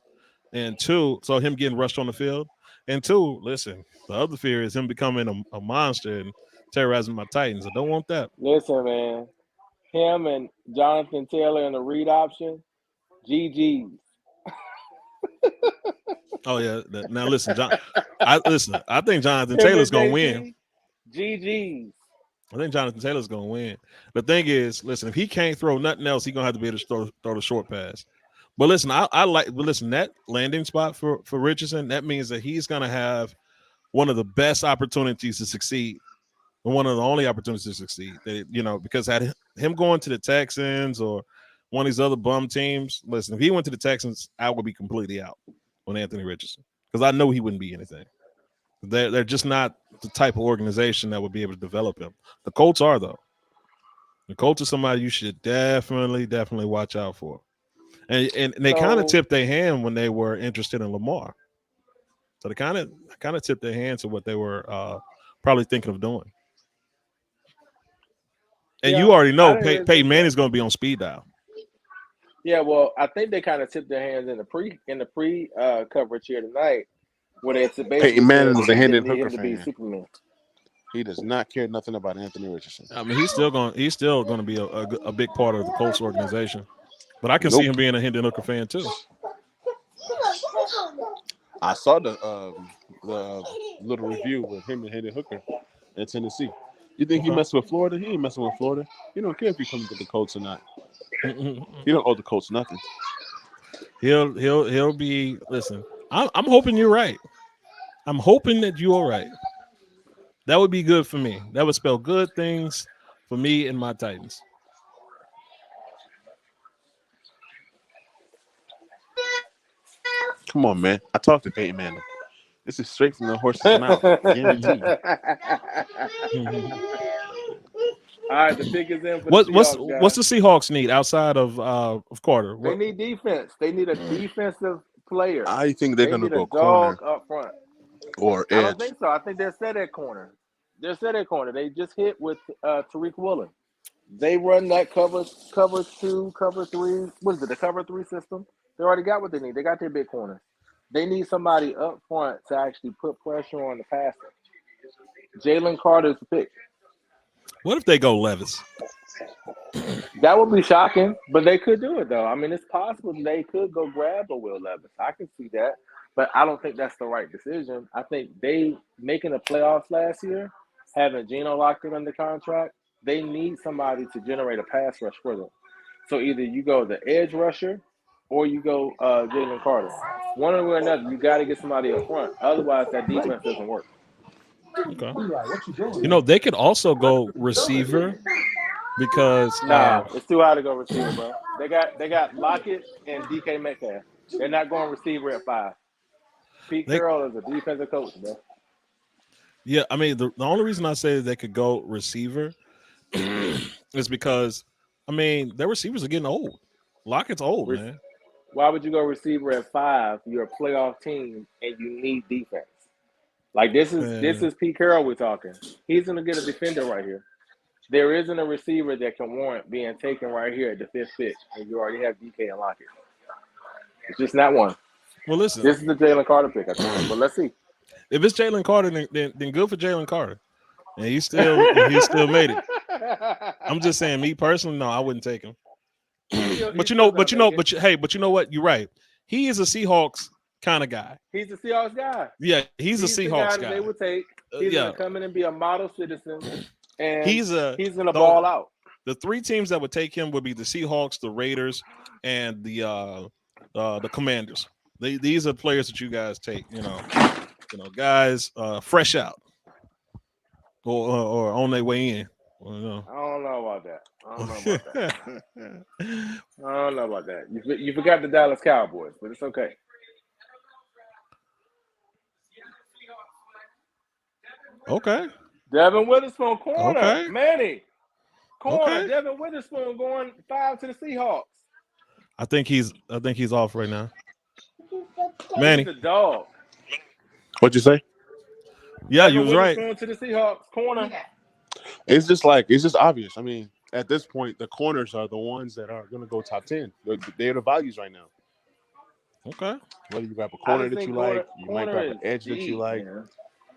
and two, so him getting rushed on the field, and two, listen, the other fear is him becoming a monster and terrorizing my Titans. I don't want that. Listen, man, him and Jonathan Taylor in the read option, GG's. Oh yeah. Now listen, I think Jonathan Taylor's gonna win. GG's. I think Jonathan Taylor's gonna win. The thing is, listen, if he can't throw nothing else, he's gonna have to be able to throw the short pass. But listen, that landing spot for Richardson, that means that he's gonna have one of the best opportunities to succeed, and one of the only opportunities to succeed. That, because had him going to the Texans or one of these other bum teams, listen, if he went to the Texans, I would be completely out on Anthony Richardson, because I know he wouldn't be anything. They're just not the type of organization that would be able to develop him. The Colts are, though. The Colts are somebody you should definitely watch out for. And they kind of tipped their hand when they were interested in Lamar. So they kind of tipped their hand to what they were probably thinking of doing. And you already know Peyton Manning's going to be on speed dial. Yeah, well, I think they kind of tipped their hands in the pre coverage here tonight, when it's Peyton Manning is a Hendon Hooker fan. He does not care nothing about Anthony Richardson. I mean, he's still going to be a big part of the Colts organization. But I can see him being a Hendon Hooker fan too. I saw the little review with him and Hendon Hooker in Tennessee. You think he messing with Florida? He ain't messing with Florida. He don't care if he comes to the Colts or not. He don't owe the Colts nothing. He'll be. Listen, I'm hoping you're right. I'm hoping that you're right. That would be good for me. That would spell good things for me and my Titans. Come on, man. I talked to Peyton Manning. This is straight from the horse's mouth. Guaranteed. All right, the pick is in for the What's Seahawks, what's guys. the Seahawks need outside of Carter? They What? need defense. They need a defensive player. I think they're They gonna need a go corner dog up front. or I don't edge. think so. I think they're set at corner. They're set at corner. They just hit with Tariq Woolen. They run that cover 2, cover 3. What is it? The cover 3 system. They already got what they need. They got their big corner. They need somebody up front to actually put pressure on the passer. Jalen Carter's the pick. What if they go Levis? That would be shocking, but they could do it though. I mean, it's possible they could go grab a Will Levis. I can see that, but I don't think that's the right decision. I think they making the playoffs last year, having Geno locked in under contract, they need somebody to generate a pass rush for them. So either you go the edge rusher or you go Jalen Carter. One way or another, you got to get somebody up front. Otherwise, that defense doesn't work. Okay. You know, they could also go receiver because Nah, it's too high to go receiver, bro. They got Lockett and DK Metcalf. They're not going receiver at 5. Pete Carroll is a defensive coach, bro. yeah, I mean the only reason I say they could go receiver is because I mean their receivers are getting old. Lockett's old, man. Why would you go receiver at 5? You're a playoff team and you need defense. Like this is Pete Carroll we're talking. He's gonna get a defender right here. There isn't a receiver that can warrant being taken right here at the 5th pick, and you already have DK and Lockett. It's just not one. Well, listen, this is the Jalen Carter pick, I think. But let's see. If it's Jalen Carter, then good for Jalen Carter, and he still made it. I'm just saying, me personally, no, I wouldn't take him. But you know what? You're right. He is a Seahawks kind of guy. He's a Seahawks guy. Yeah, he's a Seahawks the guy. They would take. He's gonna come in and be a model citizen, and he's gonna ball out. The 3 teams that would take him would be the Seahawks, the Raiders, and the Commanders. These are players that you guys take. You know, guys fresh out or on their way in. I don't know about that. I don't know about that. You forgot the Dallas Cowboys, but it's okay. Okay. Devin Witherspoon, corner. Okay. Manny. Corner. Okay. Devin Witherspoon going 5 to the Seahawks. I think he's off right now. Manny. He's a dog. What'd you say? Yeah, you was right. To the Seahawks, corner. It's just obvious. I mean, at this point, the corners are the ones that are going to go top 10. They're the values right now. Okay. Whether you grab a corner that you like, you might grab an edge that you like. Man.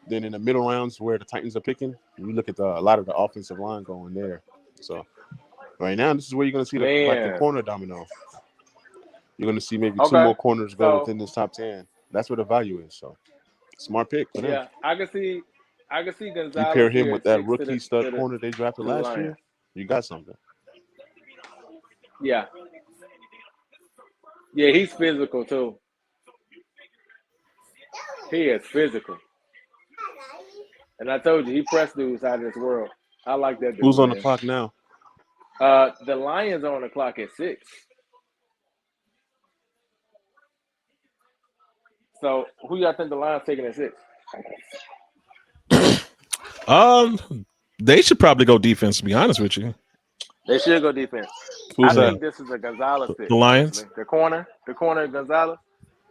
Then in the middle rounds where the Titans are picking, you look at a lot of the offensive line going there. So right now, this is where you're going to see the corner domino. You're going to see maybe 2 more corners go within this top 10. That's where the value is. So smart pick for them. Yeah, I can see Gonzalez. You pair him with that rookie stud corner they drafted last year, you got something. Yeah. Yeah, he's physical too. He is physical. And I told you, he pressed dudes out of this world. I like that dude. Who's on the clock now? The Lions are on the clock at 6. So who y'all think the Lions taking at 6? They should probably go defense, to be honest with you. They should go defense. Who's I think this is a Gonzalez pick. The Lions? The corner Gonzalez.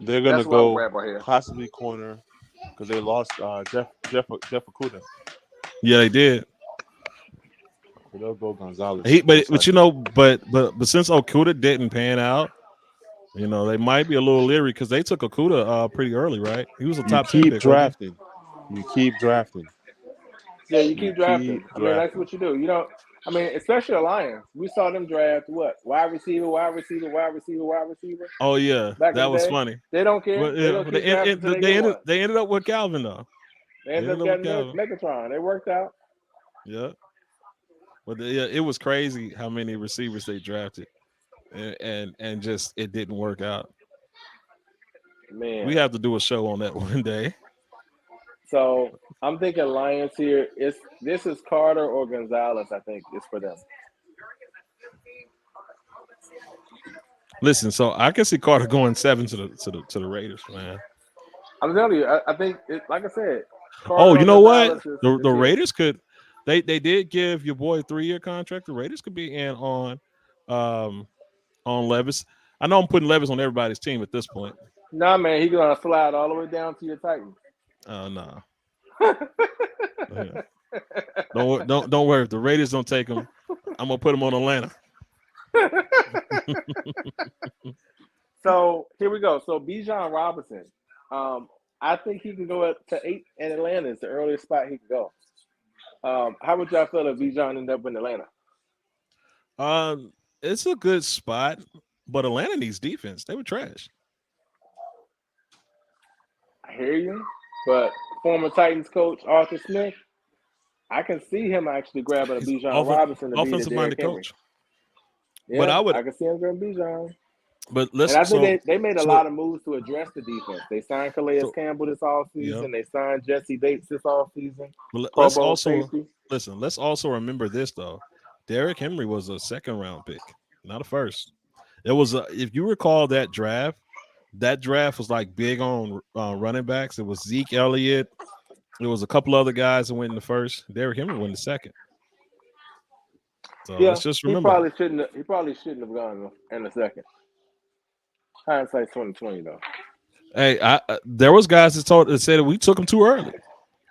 They're going to go possibly corner because they lost Jeff Okudah. Yeah, they did. So they'll go Gonzalez. But since Okudah didn't pan out, they might be a little leery because they took Okudah pretty early, right? He was a top 10 pick. You keep drafting. Yeah, you keep drafting. I mean, that's what you do. Especially the Lions. We saw them draft what? Wide receiver. Oh yeah, that was funny. They don't care. But they ended up with Calvin though. They ended up getting Megatron. They worked out. Yeah. But it was crazy how many receivers they drafted, and just it didn't work out. Man, we have to do a show on that one day. So I'm thinking Lions here. This is Carter or Gonzalez. I think is for them. Listen, so I can see Carter going 7 to the Raiders, man. I'm telling you, I think like I said. Carter you know what? The Raiders could. They did give your boy a 3-year contract. The Raiders could be in on Levis. I know I'm putting Levis on everybody's team at this point. Nah, man, he gonna slide all the way down to your Titans. No. Don't worry. If the Raiders don't take him, I'm gonna put him on Atlanta. So here we go. So Bijan Robinson, I think he can go up to 8 in Atlanta. It's the earliest spot he can go. How would y'all feel if Bijan ended up in Atlanta? It's a good spot, but Atlanta needs defense. They were trash. I hear you, but former Titans coach Arthur Smith, I can see him actually grabbing a Bijan Robinson to be the offensive minded Derrick Henry. coach. Yeah, But I can see him grabbing Bijan. But And I think they made a lot of moves to address the defense. They signed Calais Campbell this offseason. Yeah. They signed Jesse Bates this offseason. Let's also remember this though. Derrick Henry was a 2nd-round pick, not a first. It was if you recall that draft was like big on running backs. It was Zeke Elliott. There was a couple other guys that went in the first. Derrick Henry went in the 2nd. So let's just remember. He probably shouldn't have gone in the 2nd. Hindsight's 2020 though. Hey, there was guys that said that we took him too early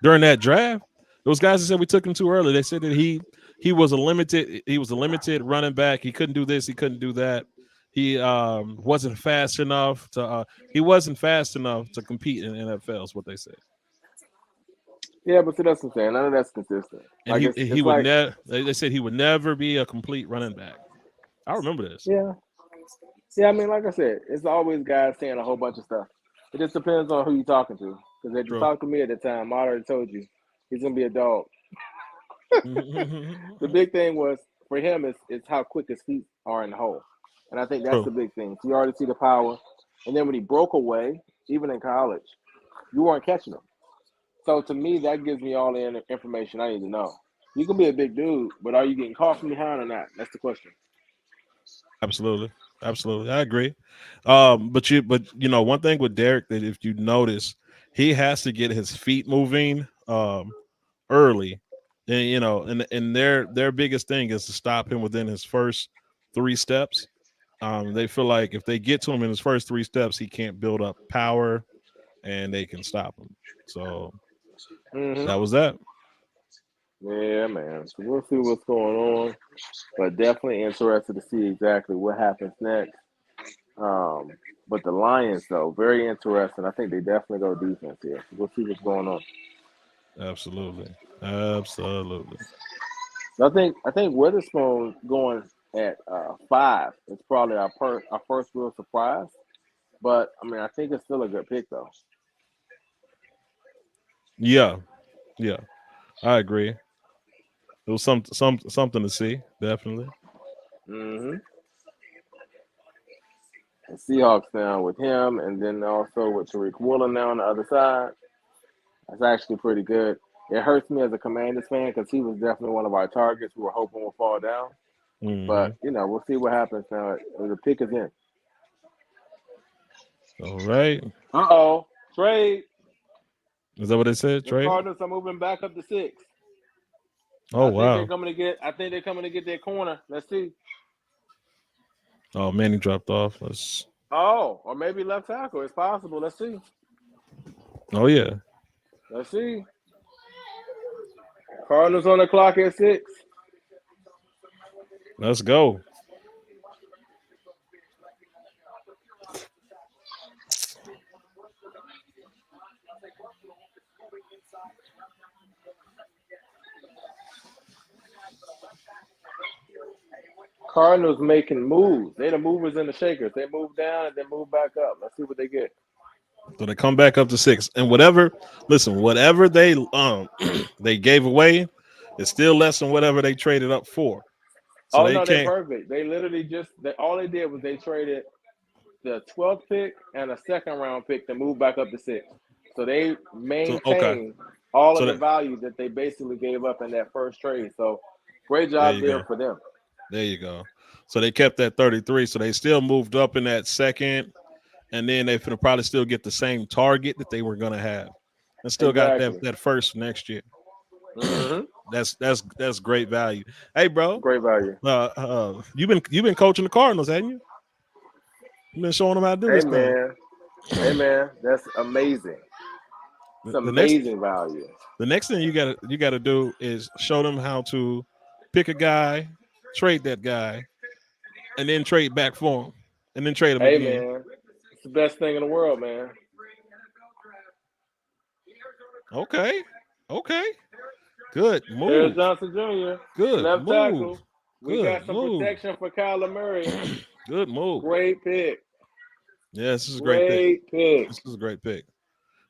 during that draft. Those guys that said we took him too early. They said that he was a limited running back. He couldn't do this. He couldn't do that. He wasn't fast enough to compete in the NFL. Is what they said. Yeah, but see, that's what I'm saying. None of that's consistent. And like he would never. They said he would never be a complete running back. I remember this. Yeah. Yeah, I mean, like I said, it's always guys saying a whole bunch of stuff. It just depends on who you're talking to. Because if you talk to me at the time, I already told you he's gonna be a dog. The big thing was for him is how quick his feet are in the hole, and I think that's the big thing. So you already see the power, and then when he broke away, even in college, you weren't catching him. So to me, that gives me all the information I need to know. You can be a big dude, but are you getting caught from behind or not? That's the question. Absolutely. I agree. But you know, one thing with Derrick that if you notice, he has to get his feet moving early. And you know, and their biggest thing is to stop him within his first 3 steps. They feel like if they get to him in his first 3 steps, he can't build up power and they can stop him. So that was that. Yeah, man. So we'll see what's going on, but definitely interested to see exactly what happens next. But the Lions, though, very interesting. I think they definitely go defense here. So we'll see what's going on. Absolutely. So I think Witherspoon going at 5 is probably our first real surprise. But I mean, I think it's still a good pick, though. Yeah, I agree. It was something to see, definitely. Mm-hmm. The Seahawks now with him, and then also with Tariq Woolen now on the other side. That's actually pretty good. It hurts me as a Commanders fan because he was definitely one of our targets we were hoping would fall down. Mm-hmm. But, you know, we'll see what happens now. The pick is in. All right. Uh-oh. Trade. Is that what they said? The Trade? Cardinals are moving back up to 6. Oh, I think wow. they're coming to get their corner. Let's see. Oh, Manny dropped off. Or maybe left tackle. It's possible. Let's see. Oh, yeah. Let's see. Cardinals on the clock at 6. Let's go. Cardinals making moves. They the movers and the shakers. They move down and then move back up. Let's see what they get. So they come back up to 6. And whatever they they gave away, it's still less than whatever they traded up for. So they're perfect. They literally all they did was they traded the 12th pick and a 2nd-round pick to move back up to 6. So they maintained all of the value that they basically gave up in that first trade. So great job there for them. There you go. So they kept that 33. So they still moved up in that 2nd. And then they're going to probably still get the same target that they were going to have. And still got that first next year. Mm-hmm. That's great value. Hey, bro, Great value. you've been coaching the Cardinals, haven't you? You've been showing them how to do Hey this thing. man. Hey man. That's amazing. It's The next amazing value. the next thing you gotta do is show them how to pick a guy, trade that guy, and then trade back for him, and then trade him Hey again. man. It's the best thing in the world, man. Okay, okay, good Terrence move, Johnson Jr., good left move, tackle. We got good some move, protection for Kyler Murray. good move. Great pick. Yeah, this is a great pick. Great pick. This is a great pick.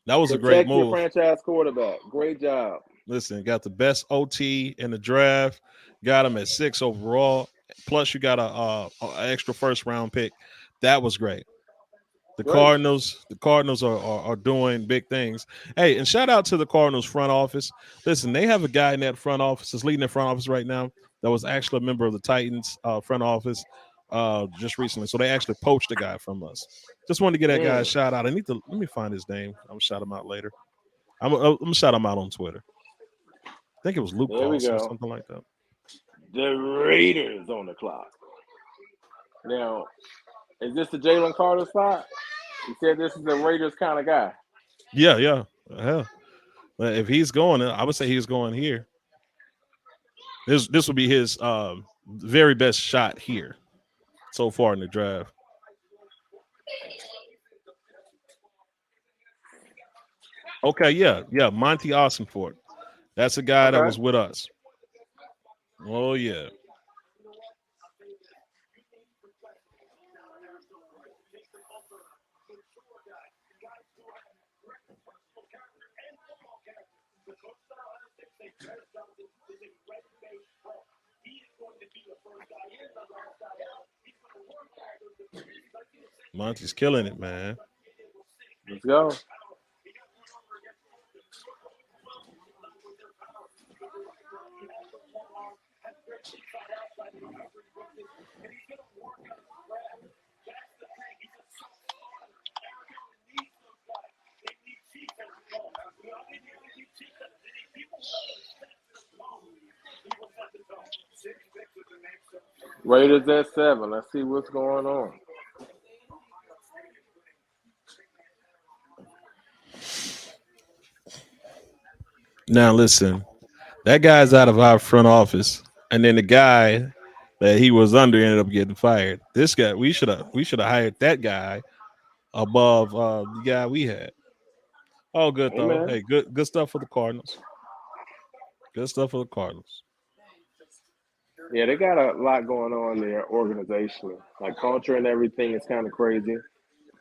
That was a great Protect your move. franchise quarterback. Great job. Listen, got the best OT in the draft. Got him at 6 overall. Plus, you got a extra first round pick. That was great. The Great. Cardinals are doing big things. Hey, and shout out to the Cardinals front office. Listen, they have a guy in that front office that's leading their front office right now that was actually a member of the Titans front office just recently. So they actually poached a guy from us. Just wanted to get that guy a shout out. Let me find his name. I'm gonna shout him out later. I'm gonna shout him out on Twitter. I think it was Luke There we Carlson or go. something like that. The Raiders on the clock. Now, is this the Jalen Carter spot? He said this is the Raiders kind of guy. Yeah. Hell, if he's going, I would say he's going here. This would be his very best shot here so far in the draft. Okay, yeah, Monty Ossenfort. That's a guy that Okay. was with us. Oh yeah. Monty's killing it, man. Let's go. Raiders at 7. Let's see what's going on. Now listen, that guy's out of our front office, and then the guy that he was under ended up getting fired. This guy, we should have hired that guy above the guy we had. All good though. Amen. Hey, good stuff for the Cardinals. Good stuff for the Cardinals. Yeah, they got a lot going on in their organization. Like culture and everything is kind of crazy.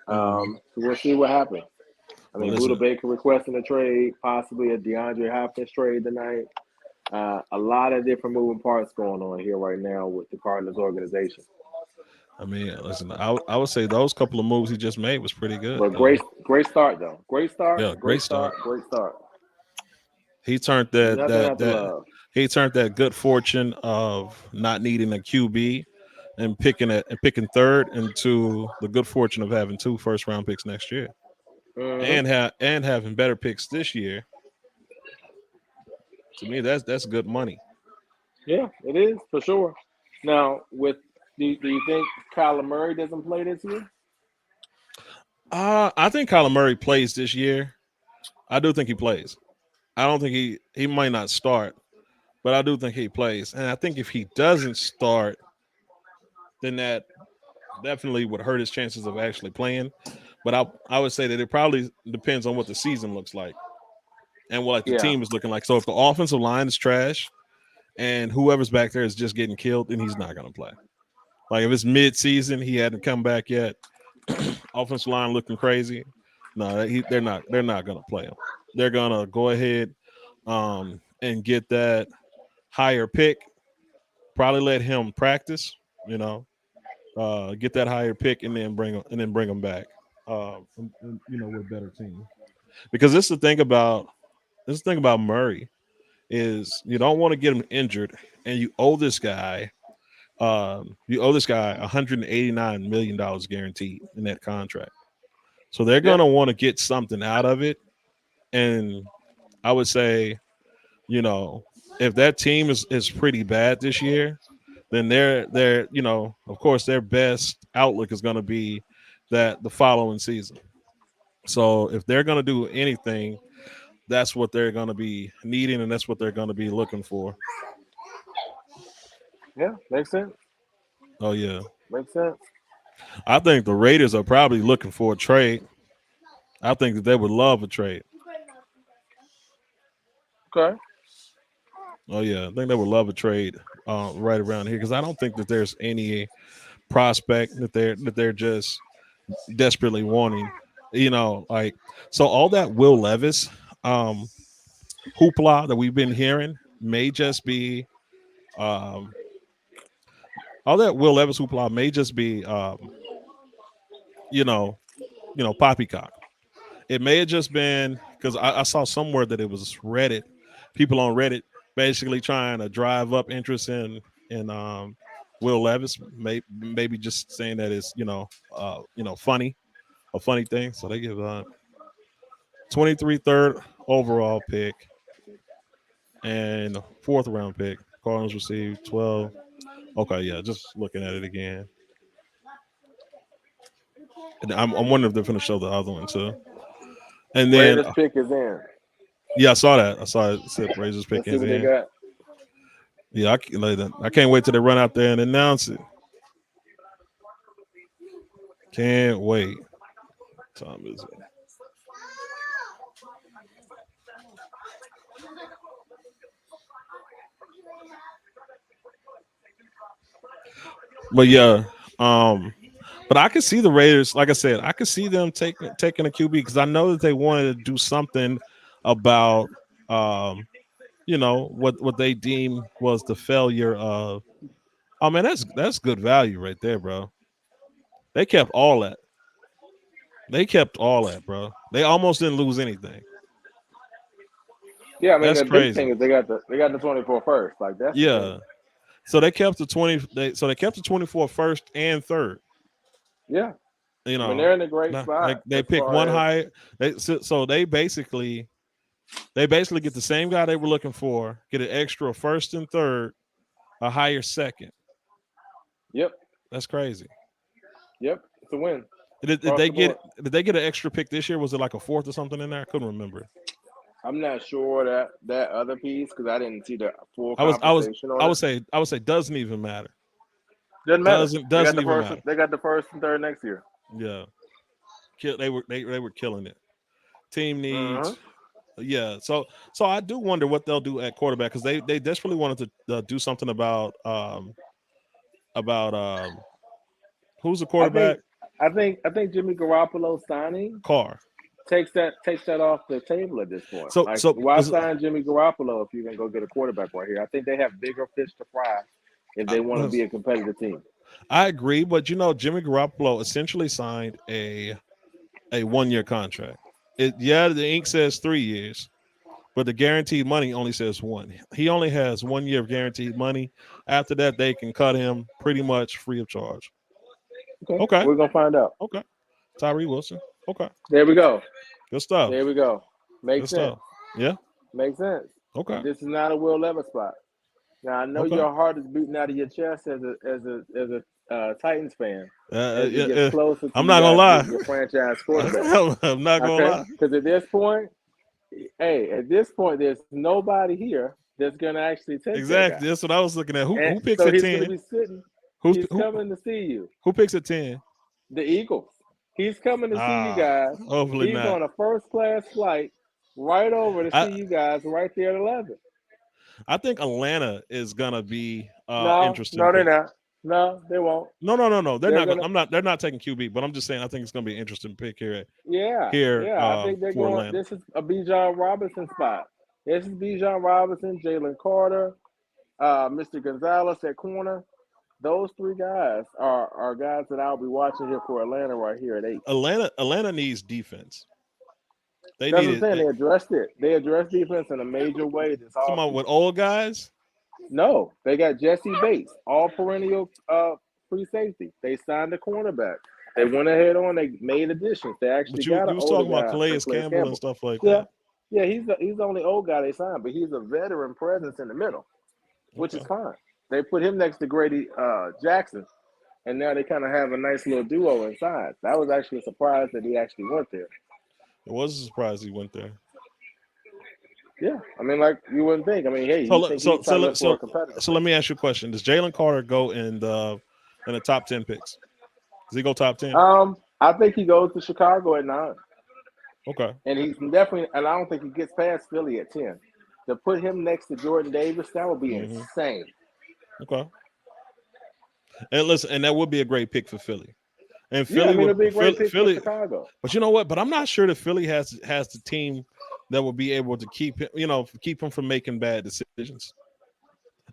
Mhm. So we'll see what happens. I Well, mean, Buda listen, Baker requesting a trade, possibly a DeAndre Hopkins trade tonight. A lot of different moving parts going on here right now with the Cardinals organization. I mean, listen. I would say those couple of moves he just made was pretty good. But great start though. Great start, Yeah, great great start, start. great start. He turned that Nothing that not to that love. he turned that good fortune of not needing a QB and picking third into the good fortune of having 2 first round picks next year Hmm. and having better picks this year. To me, that's good money. Yeah, it is for sure. Now, do you think Kyler Murray doesn't play this year? I think Kyler Murray plays this year. I do think he plays. I don't think he might not start, but I do think he plays. And I think if he doesn't start, then that definitely would hurt his chances of actually playing. But I would say that it probably depends on what the season looks like and what like the Yeah, team is looking like. So if the offensive line is trash and whoever's back there is just getting killed, then he's not going to play. Like if it's mid-season, he hadn't come back yet. Offensive line looking crazy. No, they're not. They're not going to play him. They're going to go ahead and get that higher pick. Probably let him practice. You know, get that higher pick and then bring him back. With better team. Because this thing about Murray is you don't want to get him injured, and you owe this guy $189 million guaranteed in that contract. So they're yeah, gonna want to get something out of it, and I would say you know, if that team is pretty bad this year, then they're you know, of course, their best outlook is going to be that the following season. So if they're going to do anything, that's what they're going to be needing, and that's what they're going to be looking for. Yeah, makes sense. Oh yeah, Makes sense. I think the Raiders are probably looking for a trade. I think that they would love a trade. Okay. Oh yeah, I think they would love a trade right around here because I don't think that there's any prospect that they're just desperately wanting. You know, like so all that Will Levis um, hoopla that we've been hearing may just be um, all that Will Levis hoopla may just be you know poppycock. It may have just been because I saw somewhere that it was Reddit, people on Reddit basically trying to drive up interest in Will Levis, maybe just saying that it's funny, a funny thing. So they give 23 third overall pick and fourth round pick. Cardinals received 12. Okay, yeah, just looking at it again. And I'm wondering if they're going to show the other one too. And then Raiders pick is in. yeah, I saw that. I saw it said Razors pick Let's see is what they in. got. Yeah, I can't wait till they run out there and announce it. Can't wait. Time is it? But yeah, but I could see the Raiders. Like I said, I could see them taking a QB because I know that they wanted to do something about what they deem was the failure of. Oh man, that's good value right there, bro. They kept all that. They kept all that, bro. They almost didn't lose anything. Yeah, I mean That's the big crazy. thing is they got the 24 first. Like that's the thing. Yeah. So they kept the 20. So they kept the 24 first and third. Yeah. You I mean know, they're in a great spot they as picked far one as high. So they basically get the same guy they were looking for, get an extra first and third, a higher second. Yep. That's crazy. Yep. It's a win. Did Across they the board. get an extra pick this year? Was it like a fourth or something in there? I couldn't remember. I'm not sure that other piece because I didn't see the full I was compensation on I it. would say doesn't even matter. Doesn't matter. Doesn't even matter. They got the first and third next year. Yeah. They were killing it. Team Uh-huh. needs. Yeah, so I do wonder what they'll do at quarterback because they desperately wanted to do something about who's the quarterback? I think Jimmy Garoppolo signing Carr. takes that off the table at this point. So Like so why sign Jimmy Garoppolo if you're gonna go get a quarterback right here? I think they have bigger fish to fry if they want to be a competitive team. I agree, but Jimmy Garoppolo essentially signed a 1-year contract. The ink says 3 years, but the guaranteed money only says 1. He only has 1 year of guaranteed money. After that, they can cut him pretty much free of charge. Okay. We're gonna find out. Okay. Tyree Wilson. Okay. There we go. Good stuff. There we go. Makes Good sense. stuff. Yeah. Makes sense. Okay. This is not a Will Levis spot. Now I know Okay. your heart is beating out of your chest as a Titans fan. As you get closer to I'm not gonna lie. your franchise quarterback. I'm not gonna lie. Because at this point, there's nobody here that's gonna actually take Exactly. That's what I was looking at. Who picks at 10? Gonna be sitting. He's coming to see you. Who picks at 10? The Eagles. He's coming to see you guys. Hopefully He's not. on a first class flight right over to see you guys right there at 11. I think Atlanta is gonna be interesting. No, they're not. No, they won't. No. They're not. They're not taking QB, but I'm just saying I think it's gonna be an interesting pick here. I think they're going. Atlanta. This is a Bijan Robinson spot. This is Bijan Robinson, Jalen Carter, Mr. Gonzalez at corner. Those three guys are guys that I'll be watching here for Atlanta right here at 8. Atlanta needs defense. That's what I'm saying. They addressed it. They addressed defense in a major way. Come on, with old guys? No, they got Jesse Bates, all perennial free safety. They signed a cornerback. They went ahead on. They made additions. They actually got. You was talking about Calais Campbell and stuff like that. Yeah, he's the only old guy they signed, but he's a veteran presence in the middle, which is Okay. fine. They put him next to Grady Jackson, and now they kind of have a nice little duo inside. That was actually a surprise that he actually went there. It was a surprise he went there. Yeah, I mean, like you wouldn't think. I mean, hey, So you le- think so he's so trying to let- look for a so competitor? so let me ask you a question. Does Jalen Carter go in the top 10 picks? Does he go top 10? I think he goes to Chicago at 9, Okay. and he's definitely. And I don't think he gets past Philly at 10. To put him next to Jordan Davis, that would be hmm insane. Okay. And listen, and that would be a great pick for Philly. And Yeah, I Philly mean, would it'd be a great pick for Philly, Chicago. but you know what? But I'm not sure that Philly has the team that will be able to keep him, keep him from making bad decisions.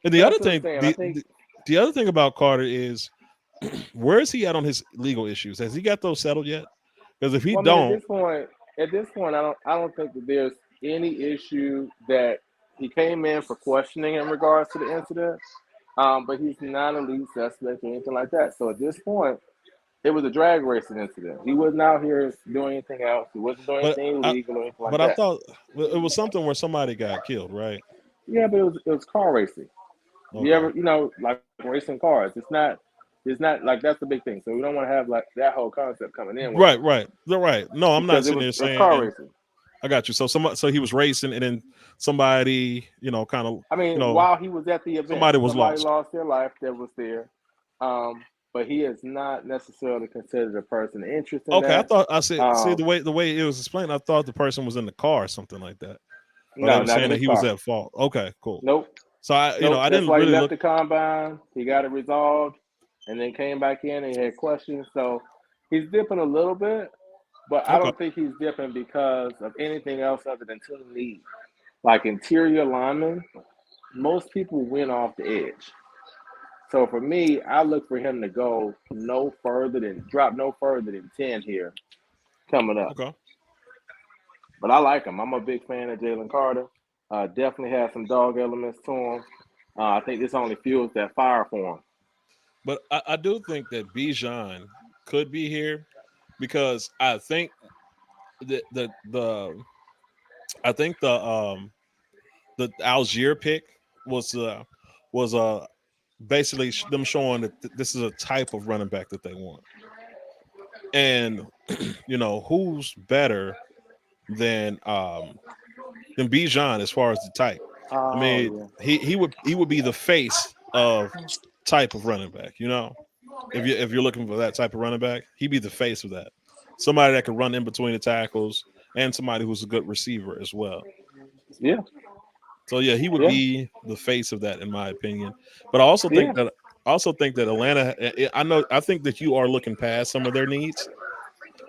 And the But other that's what I'm thing, saying. I think. the other thing about Carter is where is he at on his legal issues? Has he got those settled yet? Because if he Well, I mean, don't, at this point, I don't think that there's any issue that he came in for questioning in regards to the incident. But he's not a lead suspect or anything like that. So at this point, it was a drag racing incident. He wasn't out here doing anything else. He wasn't doing but anything illegal or anything like I that. thought it was something where somebody got killed, right? Yeah, but it was car racing. You Okay. ever, like racing cars. It's not like that's the big thing. So we don't want to have like that whole concept coming in with it Right. They're right. No, I'm not because sitting there it was car saying racing. I got you. So he was racing, and then somebody, kind of, I mean, while he was at the event, somebody was somebody lost. lost their life that was there. But he is not necessarily considered a person of interest in Okay, I that. thought I said see Um, the way it was explained. I thought the person was in the car or something like that. Or they no, were not saying in that his he was car. at fault. Okay, cool. Nope. So Nope. I That's didn't why he really left look. the combine. He got it resolved and then came back in and he had questions. So he's dipping a little bit, but I Okay, don't think he's dipping because of anything else other than team need. Like interior linemen, most people win off the edge. So for me, I look for him to go drop no further than 10 here coming up. okay. But I like him. I'm a big fan of Jalen Carter. Definitely has some dog elements to him. I think this only fuels that fire for him. But I do think that Bijan could be here because I think the I think the Algier pick was basically them showing that this is a type of running back that they want. And who's better than Bijan as far as the type? I Oh mean, yeah, he would be the face of type of running back. If you're looking for that type of running back, he'd be the face of that. Somebody that can run in between the tackles and somebody who's a good receiver as well. yeah, So yeah, he would yeah, be the face of that in my opinion. But I also yeah. think that Atlanta. I think that you are looking past some of their needs.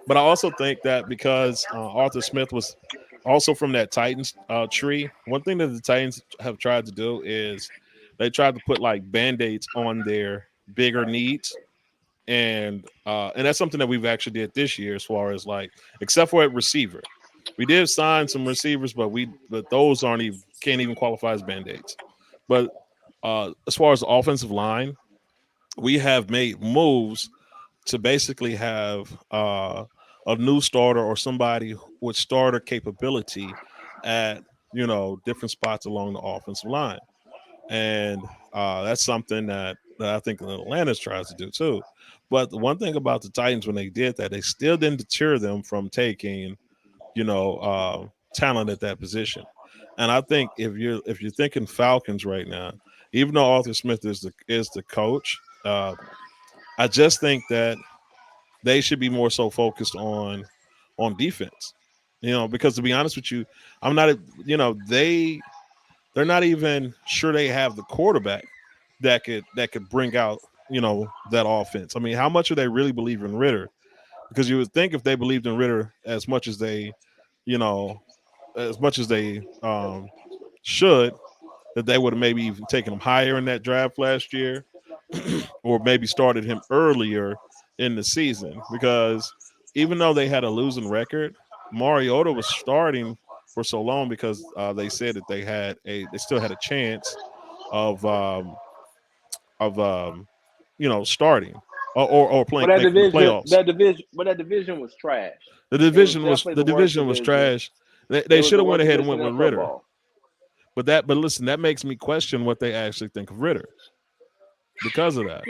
But I also think that because Arthur Smith was also from that Titans tree, one thing that the Titans have tried to do is they tried to put like band-aids on their bigger needs. And that's something that we've actually did this year as far as like, except for at receiver. We did sign some receivers, but those can't even qualify as band-aids. But as far as the offensive line, we have made moves to basically have a new starter or somebody with starter capability at different spots along the offensive line, and that's something that I think Atlanta tries to do too. But the one thing about the Titans when they did that, they still didn't deter them from taking talent at that position. And I think if you're thinking Falcons right now, even though Arthur Smith is the coach, I just think that they should be more so focused on defense. Because to be honest with you, I'm not. They're not even sure they have the quarterback that could bring out that offense. I mean, how much do they really believe in Ritter? Because you would think if they believed in Ritter as much as they, you know, as much as they should, that they would have maybe even taken him higher in that draft last year, or maybe started him earlier in the season. Because even though they had a losing record, Mariota was starting for so long because they said that they still had a chance of of starting or But playing making the playoffs. that division was trash. The It was division was definitely the the worst division was division. trash, They was should the have went worst ahead and position went in with Ritter. football. But listen, that makes me question what they actually think of Ritter because of that.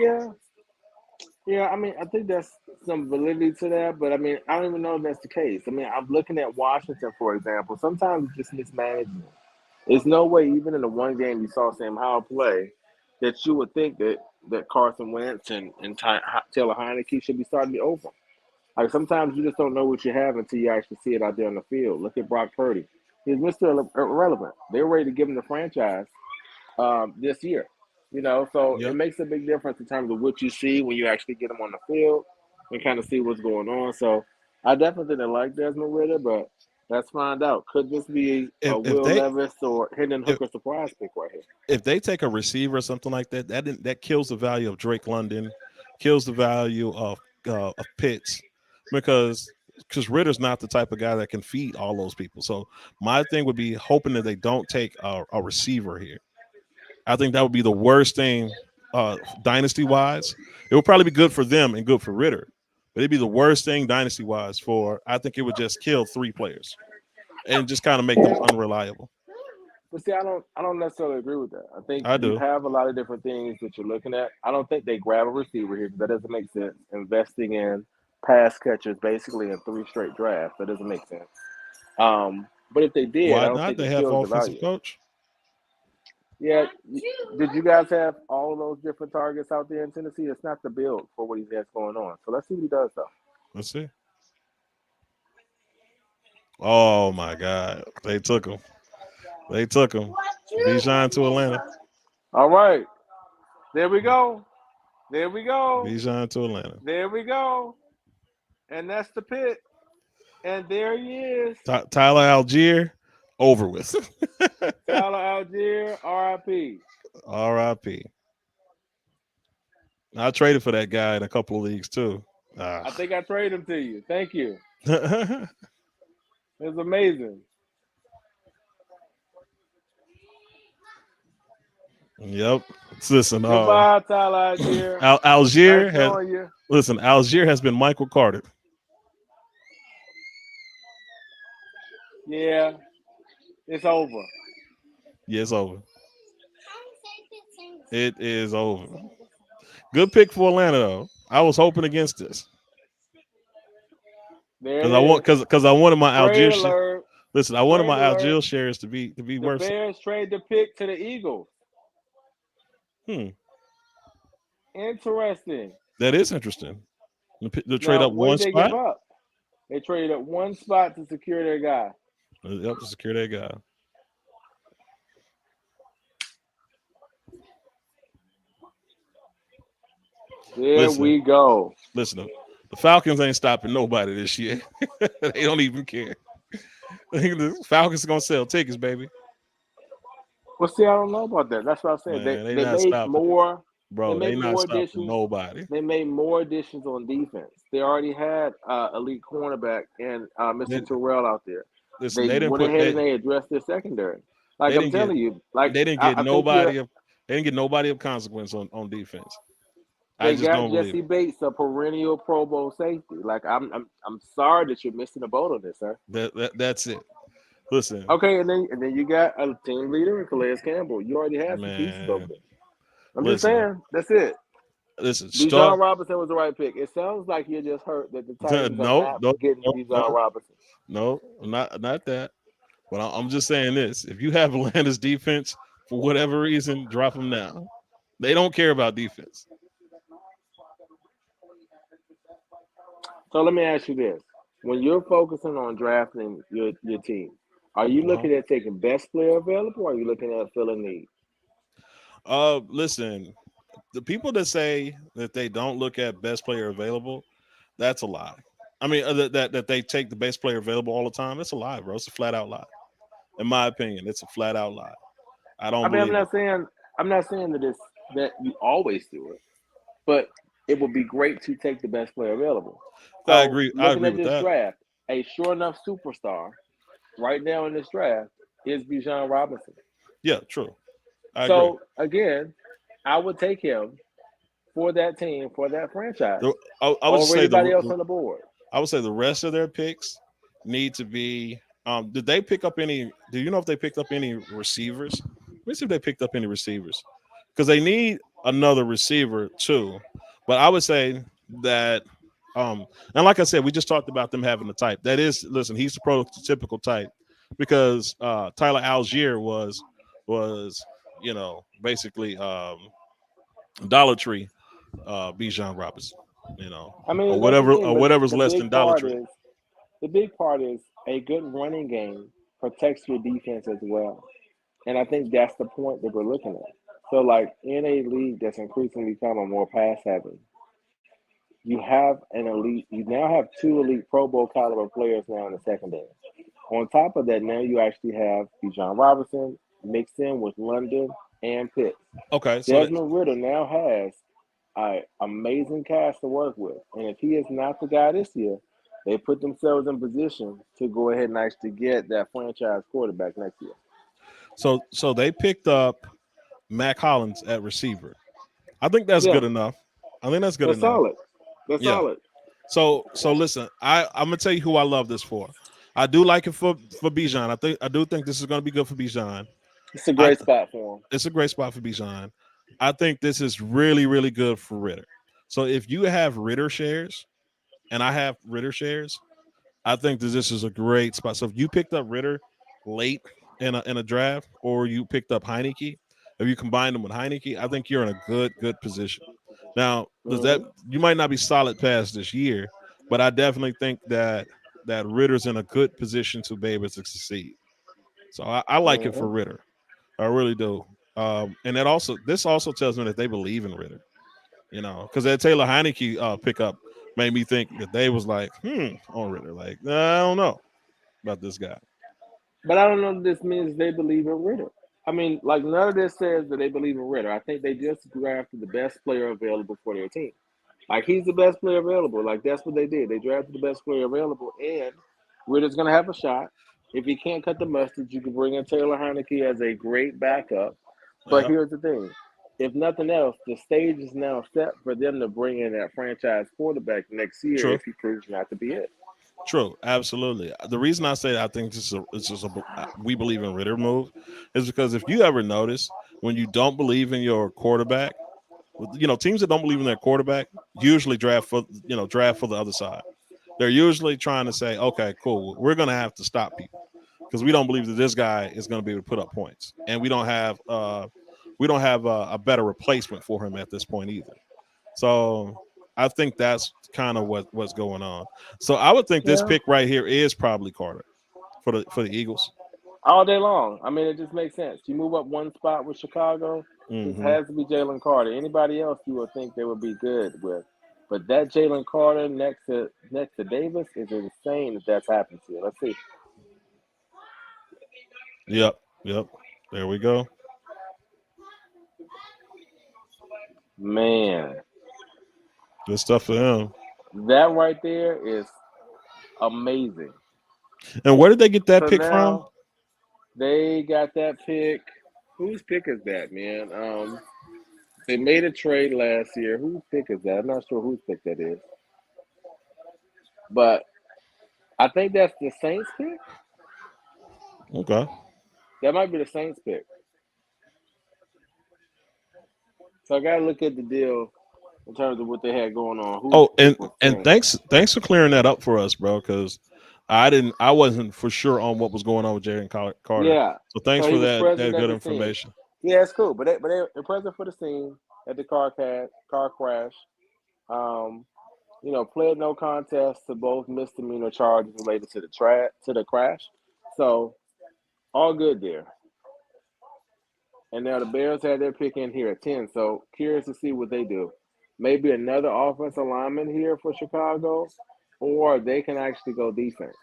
Yeah. I mean, I think there's some validity to that, but I mean, I don't even know if that's the case. I mean, I'm looking at Washington, for example. Sometimes it's just mismanagement. There's no way, even in the one game you saw Sam Howell play, that you would think that Carson Wentz and Taylor Heineke should be starting over. Like sometimes you just don't know what you have until you actually see it out there on the field. Look at Brock Purdy. He's Mr. Irrelevant. They're ready to give him the franchise this year. So it Yep. makes a big difference in terms of what you see when you actually get them on the field and kind of see what's going on. So I definitely didn't like Desmond Ritter, but let's find out. Could this be a If Will they Levis or Hendon if, Hooker surprise pick right here? if they take a receiver or something like that, that kills the value of Drake London, kills the value of Pitts, because Ritter's not the type of guy that can feed all those people. So my thing would be hoping that they don't take a receiver here. I think that would be the worst thing dynasty wise. It would probably be good for them and good for Ritter, but it'd be the worst thing dynasty wise for. I think it would just kill 3 players and just kind of make them unreliable. But see, I don't necessarily agree with that. I think I you do. have a lot of different things that you're looking at. I don't think they grab a receiver here because that doesn't make sense. Investing in pass catchers basically in 3 straight drafts, that doesn't make sense. But if they did, I Why don't not? think They it have kills the offensive value. coach. Yeah, did you guys have all of those different targets out there in Tennessee? It's not the build for what he has going on. So let's see what he does, though. Let's see. Oh my God, they took him. They took him. Bijan to Atlanta. All right, there we go. There we go. Bijan to Atlanta. There we go. And that's the pick. And there he is. Tyler Algier, over with. Tyler Algier, RIP. R.I.P. I traded for that guy in a couple of leagues too. I think I traded him to you. Thank you. Yep. It was amazing. Listen, Goodbye, Tyler Algier. Algier Nice has knowing you. listen. Algier has been Michael Carter. Yeah, it's over. Yeah, it's over. It is over. Good pick for Atlanta though. I was hoping against this There because it I want is. because I wanted my Algier. Trade alert. Listen, I wanted Trade my alert. Algier shares to be The worth. Bears trade the pick to the Eagles. Interesting. That is interesting. To trade Now, up what one did they spot. give up? They traded up one spot to secure their guy. Yep, to secure that guy. There we go. Listen, the Falcons ain't stopping nobody this year. They don't even care. The Falcons are gonna sell tickets, baby. Well, see, I don't know about that. That's what I'm saying. Man, They not made stopping. more. Bro, they they made not more stopping additions. nobody. They made more additions on defense. They already had elite cornerback and Mr. Terrell out there. Listen, they didn't went put ahead and they addressed their secondary. Like I'm telling you, like they didn't I get think nobody of they didn't get nobody of consequence on defense. I they just got don't believe Jesse it. Bates, a perennial Pro Bowl safety. Like I'm sorry that you're missing the boat on this, sir. That's it. Listen. Okay, and then you got a team leader in Calais Campbell. You already have some pieces over there. I'm just saying, that's it. Listen, Bijan Robinson was the right pick. It sounds like you're just hurt that the Titans are not getting Bijan Robinson. No, not that. But I'm just saying this: if you have Atlanta's defense for whatever reason, drop them now. They don't care about defense. So let me ask you this: when you're focusing on drafting your team, are you looking at taking best player available, or are you looking at filling need? Listen, the people that say that they don't look at best player available, that's a lie. I mean, that they take the best player available all the time. It's a lie, bro. It's a flat out lie. In my opinion, it's a flat out lie. I'm not saying that you always do it, but it would be great to take the best player available. So I agree. Looking at this draft, a sure enough superstar right now in this draft is Bijan Robinson. Yeah, true. I agree. Again, I would take him for that team, for that franchise. I would over say anybody else on the board. I would say the rest of their picks need to be Did they pick up any? Do you know if they picked up any receivers? Let me see if they picked up any receivers because they need another receiver too. But I would say that, and like I said, we just talked about them having a type. That is, listen, he's the prototypical type because Tyler Algier was basically Dollar Tree Bijan Robinson, I mean, or that's the whatever thing, or but whatever's the less big than Dollar part Tree. is the big part is a good running game protects your defense as well. And I think that's the point that we're looking at. So, like in a league that's increasingly becoming more pass heavy, you now have two elite Pro Bowl caliber players now in the secondary. On top of that, now you actually have Bijan Robinson mixed in with London and Pitts. Okay, so Desmond Ritter now has an amazing cast to work with. And if he is not the guy this year, they put themselves in position to go ahead and actually get that franchise quarterback next year. so they picked up Mac Hollins at receiver. I think that's Yeah, good enough. I think that's good that's enough. solid. That's Yeah. solid. So listen, I'm gonna tell you who I love this for. I do like it for Bijan. I do think this is gonna be good for Bijan. It's a I great spot for him. It's a great spot for Bijan. I think this is really, really good for Ritter. So if you have Ritter shares and I have Ritter shares, I think that this is a great spot. So if you picked up Ritter late in a draft, or you picked up Heineke, if you combine them with Heineke, I think you're in a good position. Now, does that Hmm. you might not be solid past this year, but I definitely think that Ritter's in a good position to be able to succeed. So I like it for Hmm. Ritter. I really do. And this also tells me that they believe in Ritter, because that Taylor Heineke pickup made me think that they was like, on Ritter. Like, I don't know about this guy. But I don't know if this means they believe in Ritter. I mean, like none of this says that they believe in Ritter. I think they just drafted the best player available for their team. Like he's the best player available. Like that's what they did. They drafted the best player available, and Ritter's gonna have a shot. If he can't cut the mustard, you can bring in Taylor Heineke as a great backup. But Yeah, here's the thing: if nothing else, the stage is now set for them to bring in that franchise quarterback next year true. if he proves not to be it. True, absolutely. The reason I say I think this is a we believe in Ritter move is because if you ever notice when you don't believe in your quarterback, teams that don't believe in their quarterback usually draft for the other side. They're usually trying to say, okay, cool, we're going to have to stop people because we don't believe that this guy is going to be able to put up points, and we don't have a better replacement for him at this point either. So I think that's kind of what's going on. So I would think this Yeah. pick right here is probably Carter for the Eagles. All day long. I mean, it just makes sense. You move up one spot with Chicago, this Hmm. has to be Jalen Carter. Anybody else you would think they would be good with. But that Jalen Carter next to Davis is insane if that's happened to you. Let's see. Yep, yep. There we go. Man, Good stuff for him. that right there is amazing. And where did they get that So pick from? now they got that pick. Whose pick is that, man? They made a trade last year. Whose pick is that? I'm not sure whose pick that is. But I think that's the Saints pick. Okay. That might be the Saints pick. So I gotta look at the deal in terms of what they had going on. Whose Oh, and pick was and Saints? thanks for clearing that up for us, bro. Because I wasn't for sure on what was going on with Jalen Carter. Yeah. So thanks So he for was that present at good the scene. information. Yeah, it's cool. They're present for the scene at the car crash. Um, pled no contest to both misdemeanor charges related to the crash. So all good there. And now the Bears had their pick in here at 10. So curious to see what they do. Maybe another offensive lineman here for Chicago, or they can actually go defense.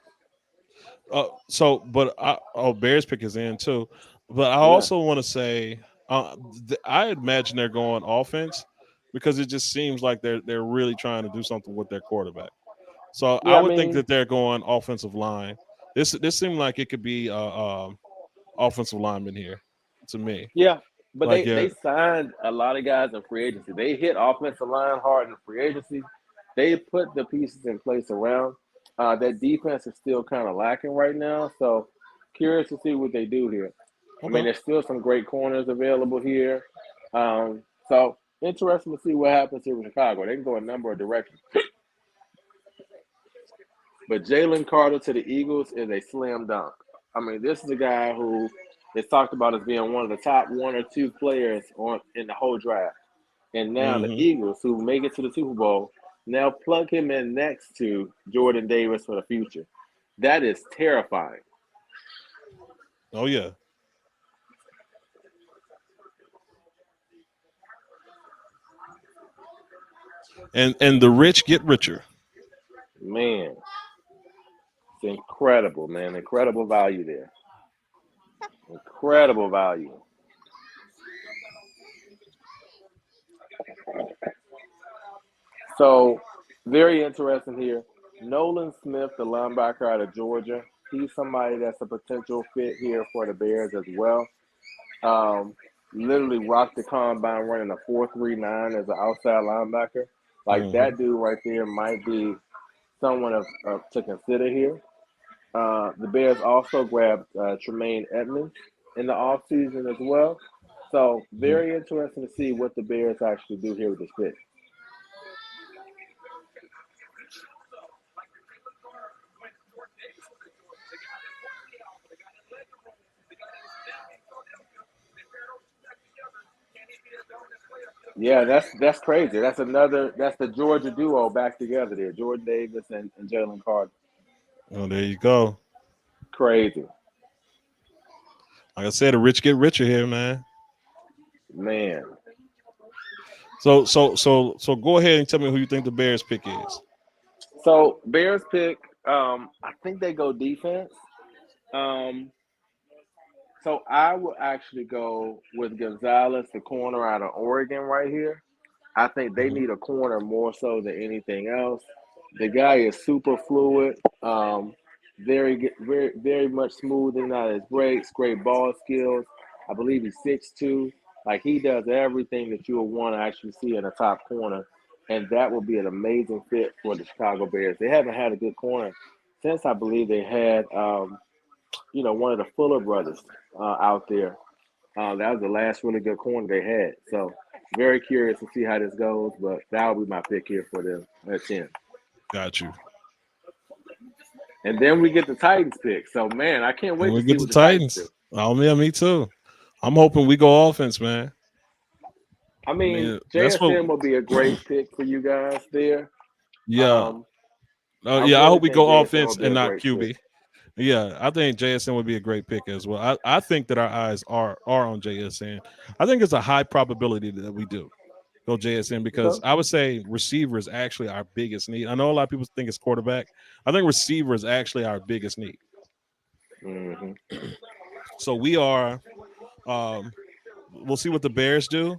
Bears pick is in too, but I Yeah. also want to say, I imagine they're going offense because it just seems like they're really trying to do something with their quarterback. So I Yeah, I would think mean, that they're going offensive line. This seemed like it could be offensive lineman here to me. yeah. But Like, they yeah, signed a lot of guys in free agency. They hit offensive line hard in free agency. They put the pieces in place around. That defense is still kind of lacking right now. So curious to see what they do here. I mean, Okay. there's still some great corners available here. So interesting to see what happens here with Chicago. They can go a number of directions. But Jalen Carter to the Eagles is a slam dunk. I mean, this is a guy who is talked about as being one of the top one or two players on in the whole draft. And now the Mm-hmm. Eagles, who make it to the Super Bowl, now plug him in next to Jordan Davis for the future. That is terrifying. Oh yeah. And the rich get richer. Man, it's incredible, man. Incredible value there. Incredible value. So, very interesting here. Nolan Smith, the linebacker out of Georgia, he's somebody that's a potential fit here for the Bears as well. Um, Literally rocked the combine running a 4.39 as an outside linebacker. Like Mm-hmm. that dude right there might be someone to consider here. The Bears also grabbed Tremaine Edmonds in the offseason as well. So Mm-hmm. very interesting to see what the Bears actually do here with this pick. Yeah, that's crazy. That's the Georgia duo back together there. Jordan Davis and Jalen Carter. Oh, there you go. Crazy. Like I said, the rich get richer here, man. Man. So go ahead and tell me who you think the Bears pick is. So Bears pick, I think they go defense. Um, so I would actually go with Gonzalez, the corner out of Oregon right here. I think they Mhm. need a corner more so than anything else. The guy is super fluid, very much smooth in and out of his breaks, great ball skills. I believe he's 6'2". Like he does everything that you would want to actually see in a top corner, and that would be an amazing fit for the Chicago Bears. They haven't had a good corner since I believe they had, one of the Fuller brothers out there. That was the last really good corner they had. So very curious to see how this goes, but that will be my pick here for them at 10. Got you. And then we get the Titans pick. So man, I can't And wait to we see get the what the Titans do. Titans. Oh yeah, me too. I'm hoping we go offense, man. I I mean, mean, that's what. JSN will be a great pick for you guys there. Yeah. Um, I Yeah. I really hope we think go JSN will offense be and a not great pick. QB. Yeah, I think JSN would be a great pick as well. I think that our eyes are on JSN. I think it's a high probability that we do go JSN because Okay. I would say receiver is actually our biggest need. I know a lot of people think it's quarterback. I think receiver is actually our biggest need. Mm-hmm. So we are. We'll see what the Bears do,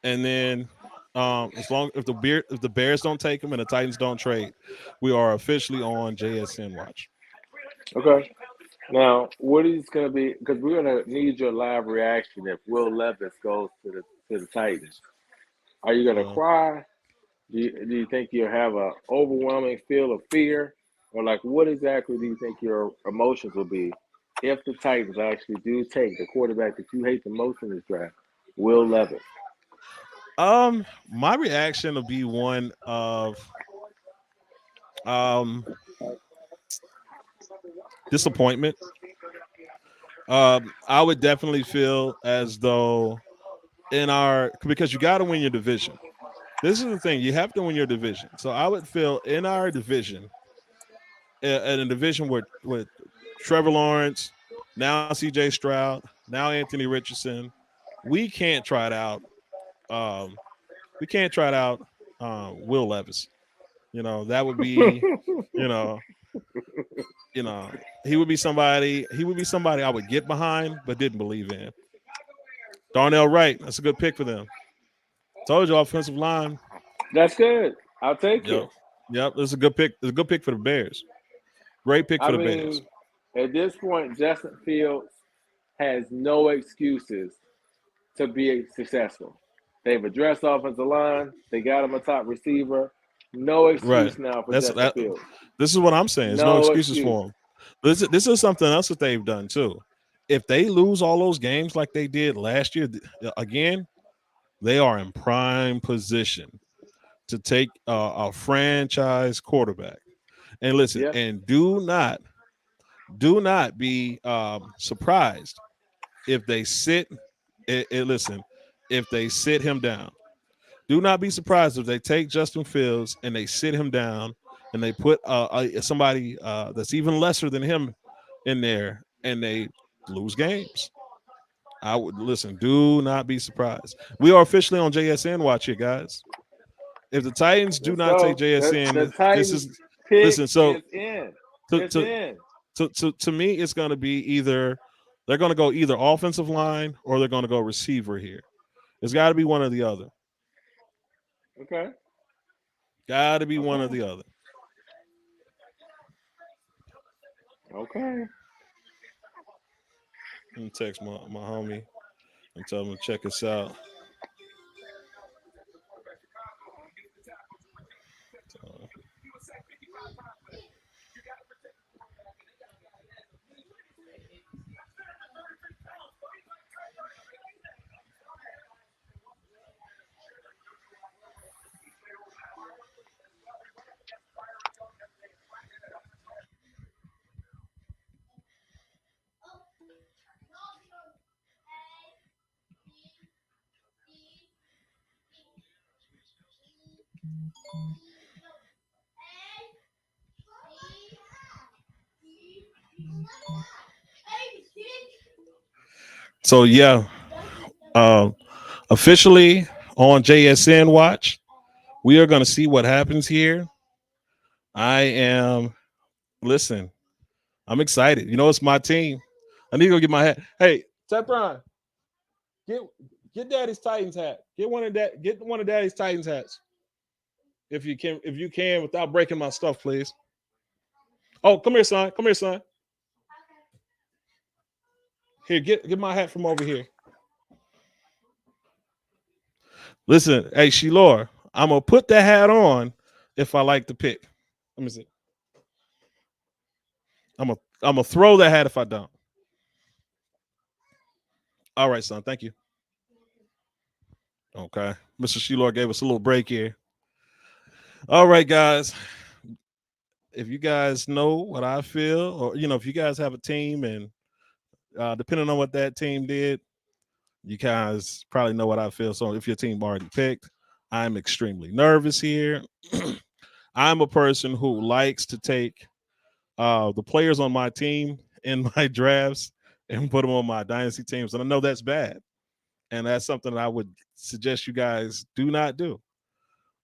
and then as long if the Bears don't take him and the Titans don't trade, we are officially on JSN watch. Okay. Now, what is going to be? Because we're going to need your live reaction if Will Levis goes to the Titans. Are you going to Uh, cry? Do you think you'll have a overwhelming feel of fear, or like what exactly do you think your emotions will be if the Titans actually do take the quarterback that you hate the most in this draft, Will Levis? my reaction will be one of um disappointment. I would definitely feel as though in our because you got to win your division. This is the thing, you have to win your division. So I would feel in our division, in a division with Trevor Lawrence, now CJ Stroud, now Anthony Richardson, we can't try it out. Um, we can't try it out. Will Levis, that would be, you know, you know, he would be somebody. He would be somebody I would get behind, but didn't believe in. Darnell Wright, that's a good pick for them. Told you, offensive line. That's good. I'll take Yep, it. yep. It's a good pick. It's a good pick for the Bears. Great pick I for the Bears. mean, at this point, Justin Fields has no excuses to be successful. They've addressed offensive line. They got him a top receiver. No Right. excuse now for That's Justin that. Fields. This is what I'm saying. There's no No excuses excuse. for them. This is something else that they've done too. If they lose all those games like they did last year, again, they are in prime position to take a franchise quarterback. And listen, Yeah. and do not be surprised if they sit. Listen, if they sit him down. Do not be surprised if they take Justin Fields and they sit him down and they put somebody that's even lesser than him in there and they lose games. I would listen. Do not be surprised. We are officially on JSN watch here, guys. If the Titans do Let's not take go. The JSN, this Titans is pick listen. So is in. to It's to in. to me, it's going to be either they're going to go either offensive line or they're going to go receiver here. It's got to be one or the other. Okay. Got to be one or the other. Okay. Let me text my homie and tell him to check us out. So yeah, officially on JSN watch, we are going to see what happens here. I am listen. I'm excited. You know, it's my team. I need to go get my hat. Hey, Tefron, get Daddy's Titans hat. Get one of Daddy's Titans hats. If you can, without breaking my stuff, please. Oh, come here, son. Come here, son. Here, get my hat from over here. Listen, hey, Sheelor, I'm gonna put the hat on if I like the pick. Let me see. I'm gonna throw the hat if I don't. All right, son. Thank you. Okay, Mr. Sheelor gave us a little break here. All right, guys. If you guys know what I feel, or if you guys have a team, and depending on what that team did, you guys probably know what I feel. So if your team already picked, I'm extremely nervous here. I'm a person who likes to take the players on my team in my drafts and put them on my dynasty teams. And I know that's bad. And that's something that I would suggest you guys do not do.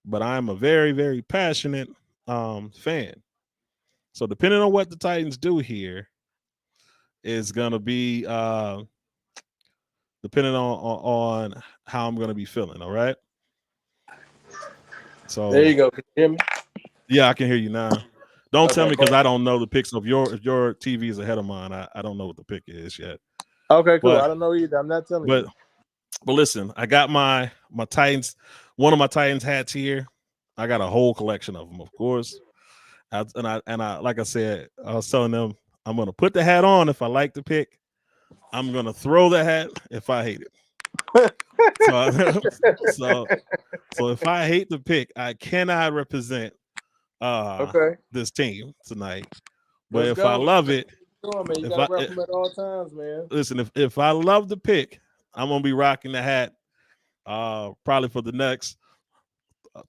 But I'm a very, very passionate fan. So depending on what the Titans do here is going to be depending on how I'm going to be feeling. All right. So There you go. Can you hear me? Yeah, I can hear you now. Don't tell Okay, me because I don't know the picks. So if your TV is ahead of mine, I don't know what the pick is yet. Okay, cool. But- I don't know either. I'm not telling But you. but listen, I got my Titans, one of my Titans hats here. I got a whole collection of them, of course. And I like I said, I was telling them I'm gonna put the hat on if I like the pick. I'm gonna throw the hat if I hate it. So if I hate the pick, I cannot represent Okay. this team tonight. But Let's if I go. love it, Come on, man. You if gotta I- rep them at all times, man. listen, if I love the pick, I'm gonna be rocking the hat probably for the next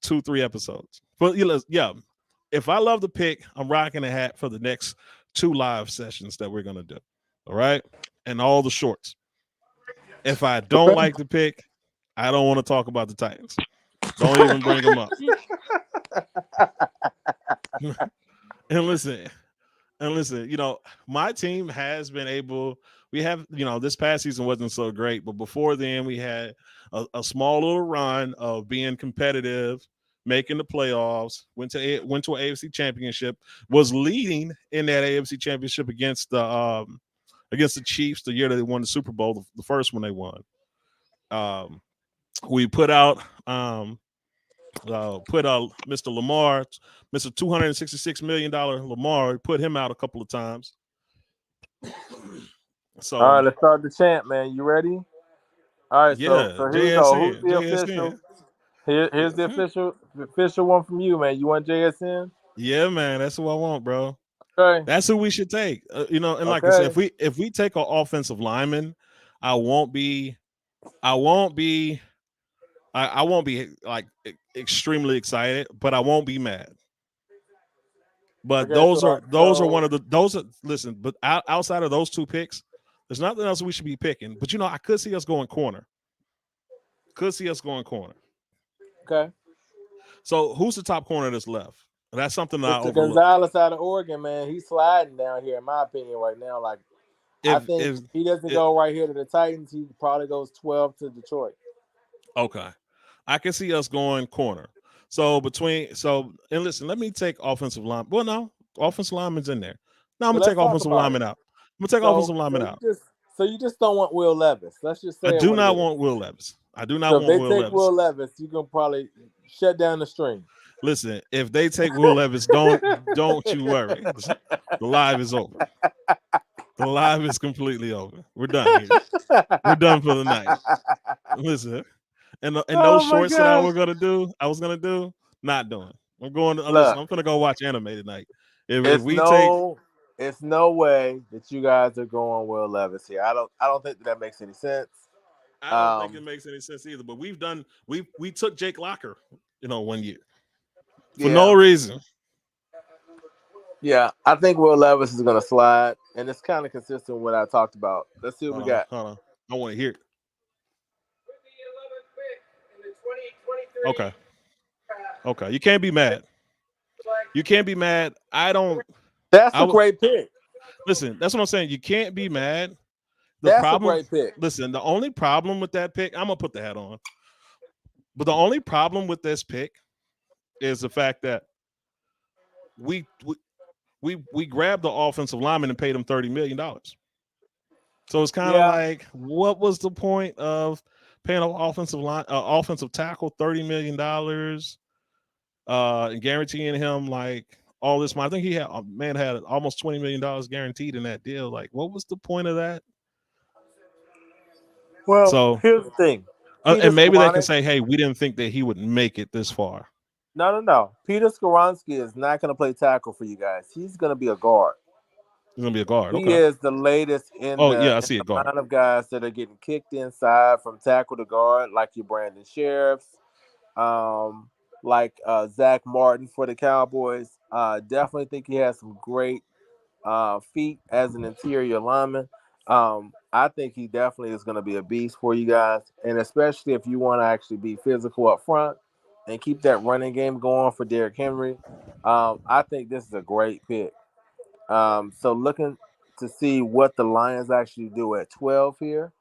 2-3 episodes. But yeah, if I love the pick, I'm rocking the hat for the next 2 live sessions that we're gonna do. All right, and all the shorts. If I don't like the pick, I don't want to talk about the Titans. Don't even bring them up. And listen, my team has been able. We have, this past season wasn't so great, but before then we had a small little run of being competitive, making the playoffs. Went to an AFC Championship. Was leading in that AFC Championship against the Chiefs the year that they won the Super Bowl, the first one they won. We put out put Mr. Lamar, Mr. $266 million Lamar, put him out a couple of times. So All right, let's start the chant, man. You ready? All right, yeah, so here we go. Who's the JSN. official? Here's the official one from you, man. You want JSN? Yeah, man, that's who I want, bro. Okay. That's who we should take. And like I said, if we take an offensive lineman, I won't be like extremely excited, but I won't be mad. But those are one of the listen. But outside of those two picks, there's nothing else we should be picking. But I could see us going corner. Okay. So who's the top corner that's left? That's something that I Mr. overlooked. Gonzalez out of Oregon, man. He's sliding down here, in my opinion, right now. Like, I think if he doesn't go right here to the Titans, he probably goes 12 to Detroit. Okay. I can see us going corner. So and listen, let me take offensive line. Well, no, offensive lineman's in there. No, I'm gonna take offensive lineman out. So you just don't want Will Levis. Let's just say I do not want Will Levis. If they take Will Levis, you can probably shut down the stream. Listen, if they take Will Levis, don't you worry. The live is over. The live is completely over. We're done here. We're done for the night. Listen, and those shorts that I was gonna do, not doing. I'm going to listen. I'm gonna go watch anime tonight. It's no way that you guys are going Will Levis here. I don't think that makes any sense. I don't think it makes any sense either. But we took Jake Locker, 1 year for no reason. Yeah, I think Will Levis is going to slide, and it's kind of consistent with what I talked about. Let's see what we got. Hold on. I want to hear it. Okay. You can't be mad. That's a great pick. Listen, that's what I'm saying. You can't be mad. That's a great pick. Listen, the only problem with that pick, I'm going to put the hat on. But the only problem with this pick is the fact that we grabbed the offensive lineman and paid him $30 million. So it's kind of like, what was the point of paying an offensive tackle $30 million and guaranteeing him like all this money? I think he had almost $20 million guaranteed in that deal. Like, what was the point of that? Well, so here's the thing. And maybe they can say, hey, we didn't think that he would make it this far. No. Peter Skoronski is not going to play tackle for you guys. He's going to be a guard. He's going to be a guard. He is the latest in I see a guard. Line of guys that are getting kicked inside from tackle to guard, like your Brandon Sheriffs, like Zach Martin for the Cowboys. Definitely think he has some great feet as an interior lineman. I think he definitely is going to be a beast for you guys, and especially if you want to actually be physical up front and keep that running game going for Derrick Henry. I think this is a great pick. So looking to see what the Lions actually do at 12 here.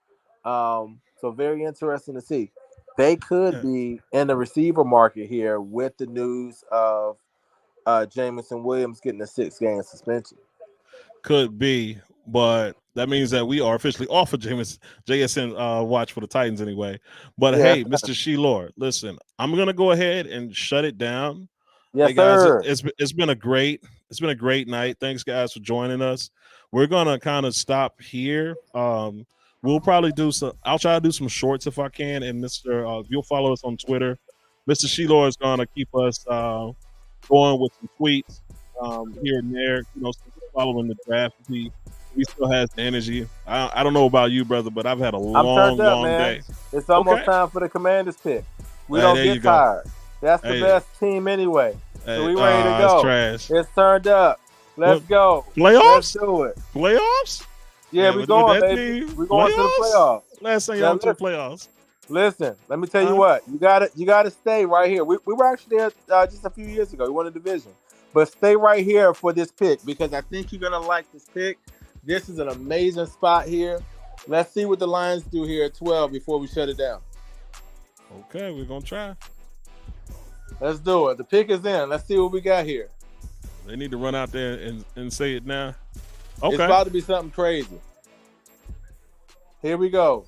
So very interesting to see. They could be in the receiver market here with the news of Jameson Williams getting a 6-game suspension. Could be, but that means that we are officially off of JSN watch for the Titans anyway. But hey, Mr. Sheelor, listen, I'm gonna go ahead and shut it down. Yes, hey guys, sir. It's been a great night. Thanks guys for joining us. We're gonna kind of stop here. We'll probably I'll try to do some shorts if I can. And Mr. If you'll follow us on Twitter, Mr. Sheelor is gonna keep us going with some tweets here and there. Following the draft. He still has the energy. I don't know about you, brother, but I've had a long day. It's almost time for the Commanders pick. We don't get tired. That's the best team anyway. So we ready to go. It's turned up. Let's go. Playoffs? Let's do it. Playoffs? Yeah, we're going, baby. We're going to the playoffs. Last time y'all to the playoffs. Listen, let me tell you what. You gotta stay right here. We were actually there just a few years ago. We won a division. But stay right here for this pick because I think you're going to like this pick. This is an amazing spot here. Let's see what the Lions do here at 12 before we shut it down. Okay, we're going to try. Let's do it. The pick is in. Let's see what we got here. They need to run out there and say it now. Okay. It's about to be something crazy. Here we go.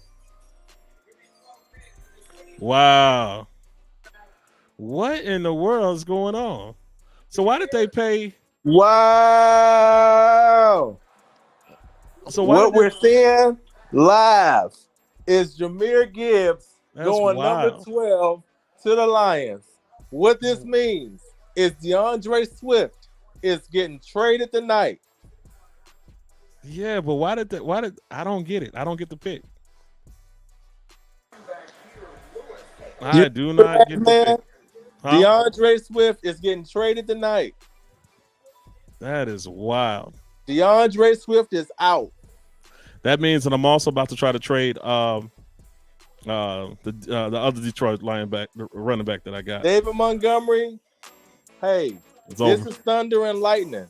Wow. What in the world is going on? So why did they pay? Wow. So what we're seeing live is Jahmyr Gibbs going number wild. 12 to the Lions. What this means is DeAndre Swift is getting traded tonight. Yeah, but why did I don't get it. I don't get the pick. I do not get the pick. Huh? DeAndre Swift is getting traded tonight. That is wild. DeAndre Swift is out. That means that I'm also about to try to trade the other Detroit running back that I got. David Montgomery. Hey, It's this over. is thunder and lightning.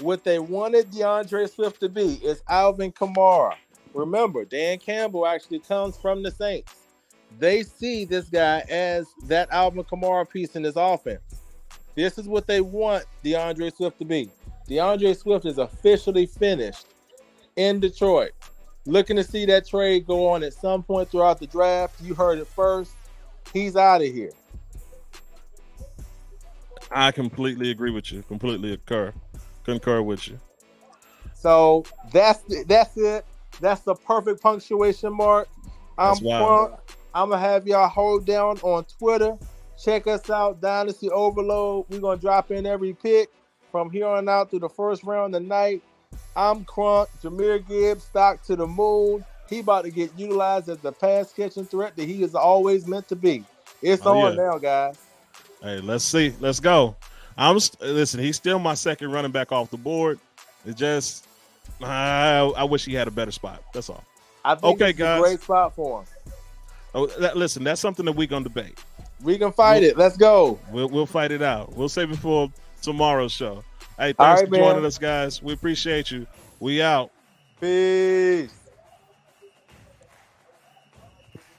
What they wanted DeAndre Swift to be is Alvin Kamara. Remember, Dan Campbell actually comes from the Saints. They see this guy as that Alvin Kamara piece in this offense. This is what they want DeAndre Swift to be. DeAndre Swift is officially finished in Detroit. Looking to see that trade go on at some point throughout the draft. You heard it first. He's out of here. I completely agree with you. Completely concur with you. So that's it. That's the perfect punctuation mark. I'm gonna have y'all hold down on Twitter. Check us out, Dynasty Overload. We're gonna drop in every pick from here on out through the first round tonight. I'm Crunk, Jahmyr Gibbs, stock to the moon. He about to get utilized as the pass catching threat that he is always meant to be. It's on now, guys. Hey, let's see. Let's go. Listen, he's still my second running back off the board. It just I wish he had a better spot. That's all. I think okay, it's guys. a great spot for him. Oh, listen, that's something that we're gonna debate. We can fight it. Let's go. We'll fight it out. We'll save it for tomorrow's show. Hey, All thanks right, for joining man. us, guys. We appreciate you. We out. Peace.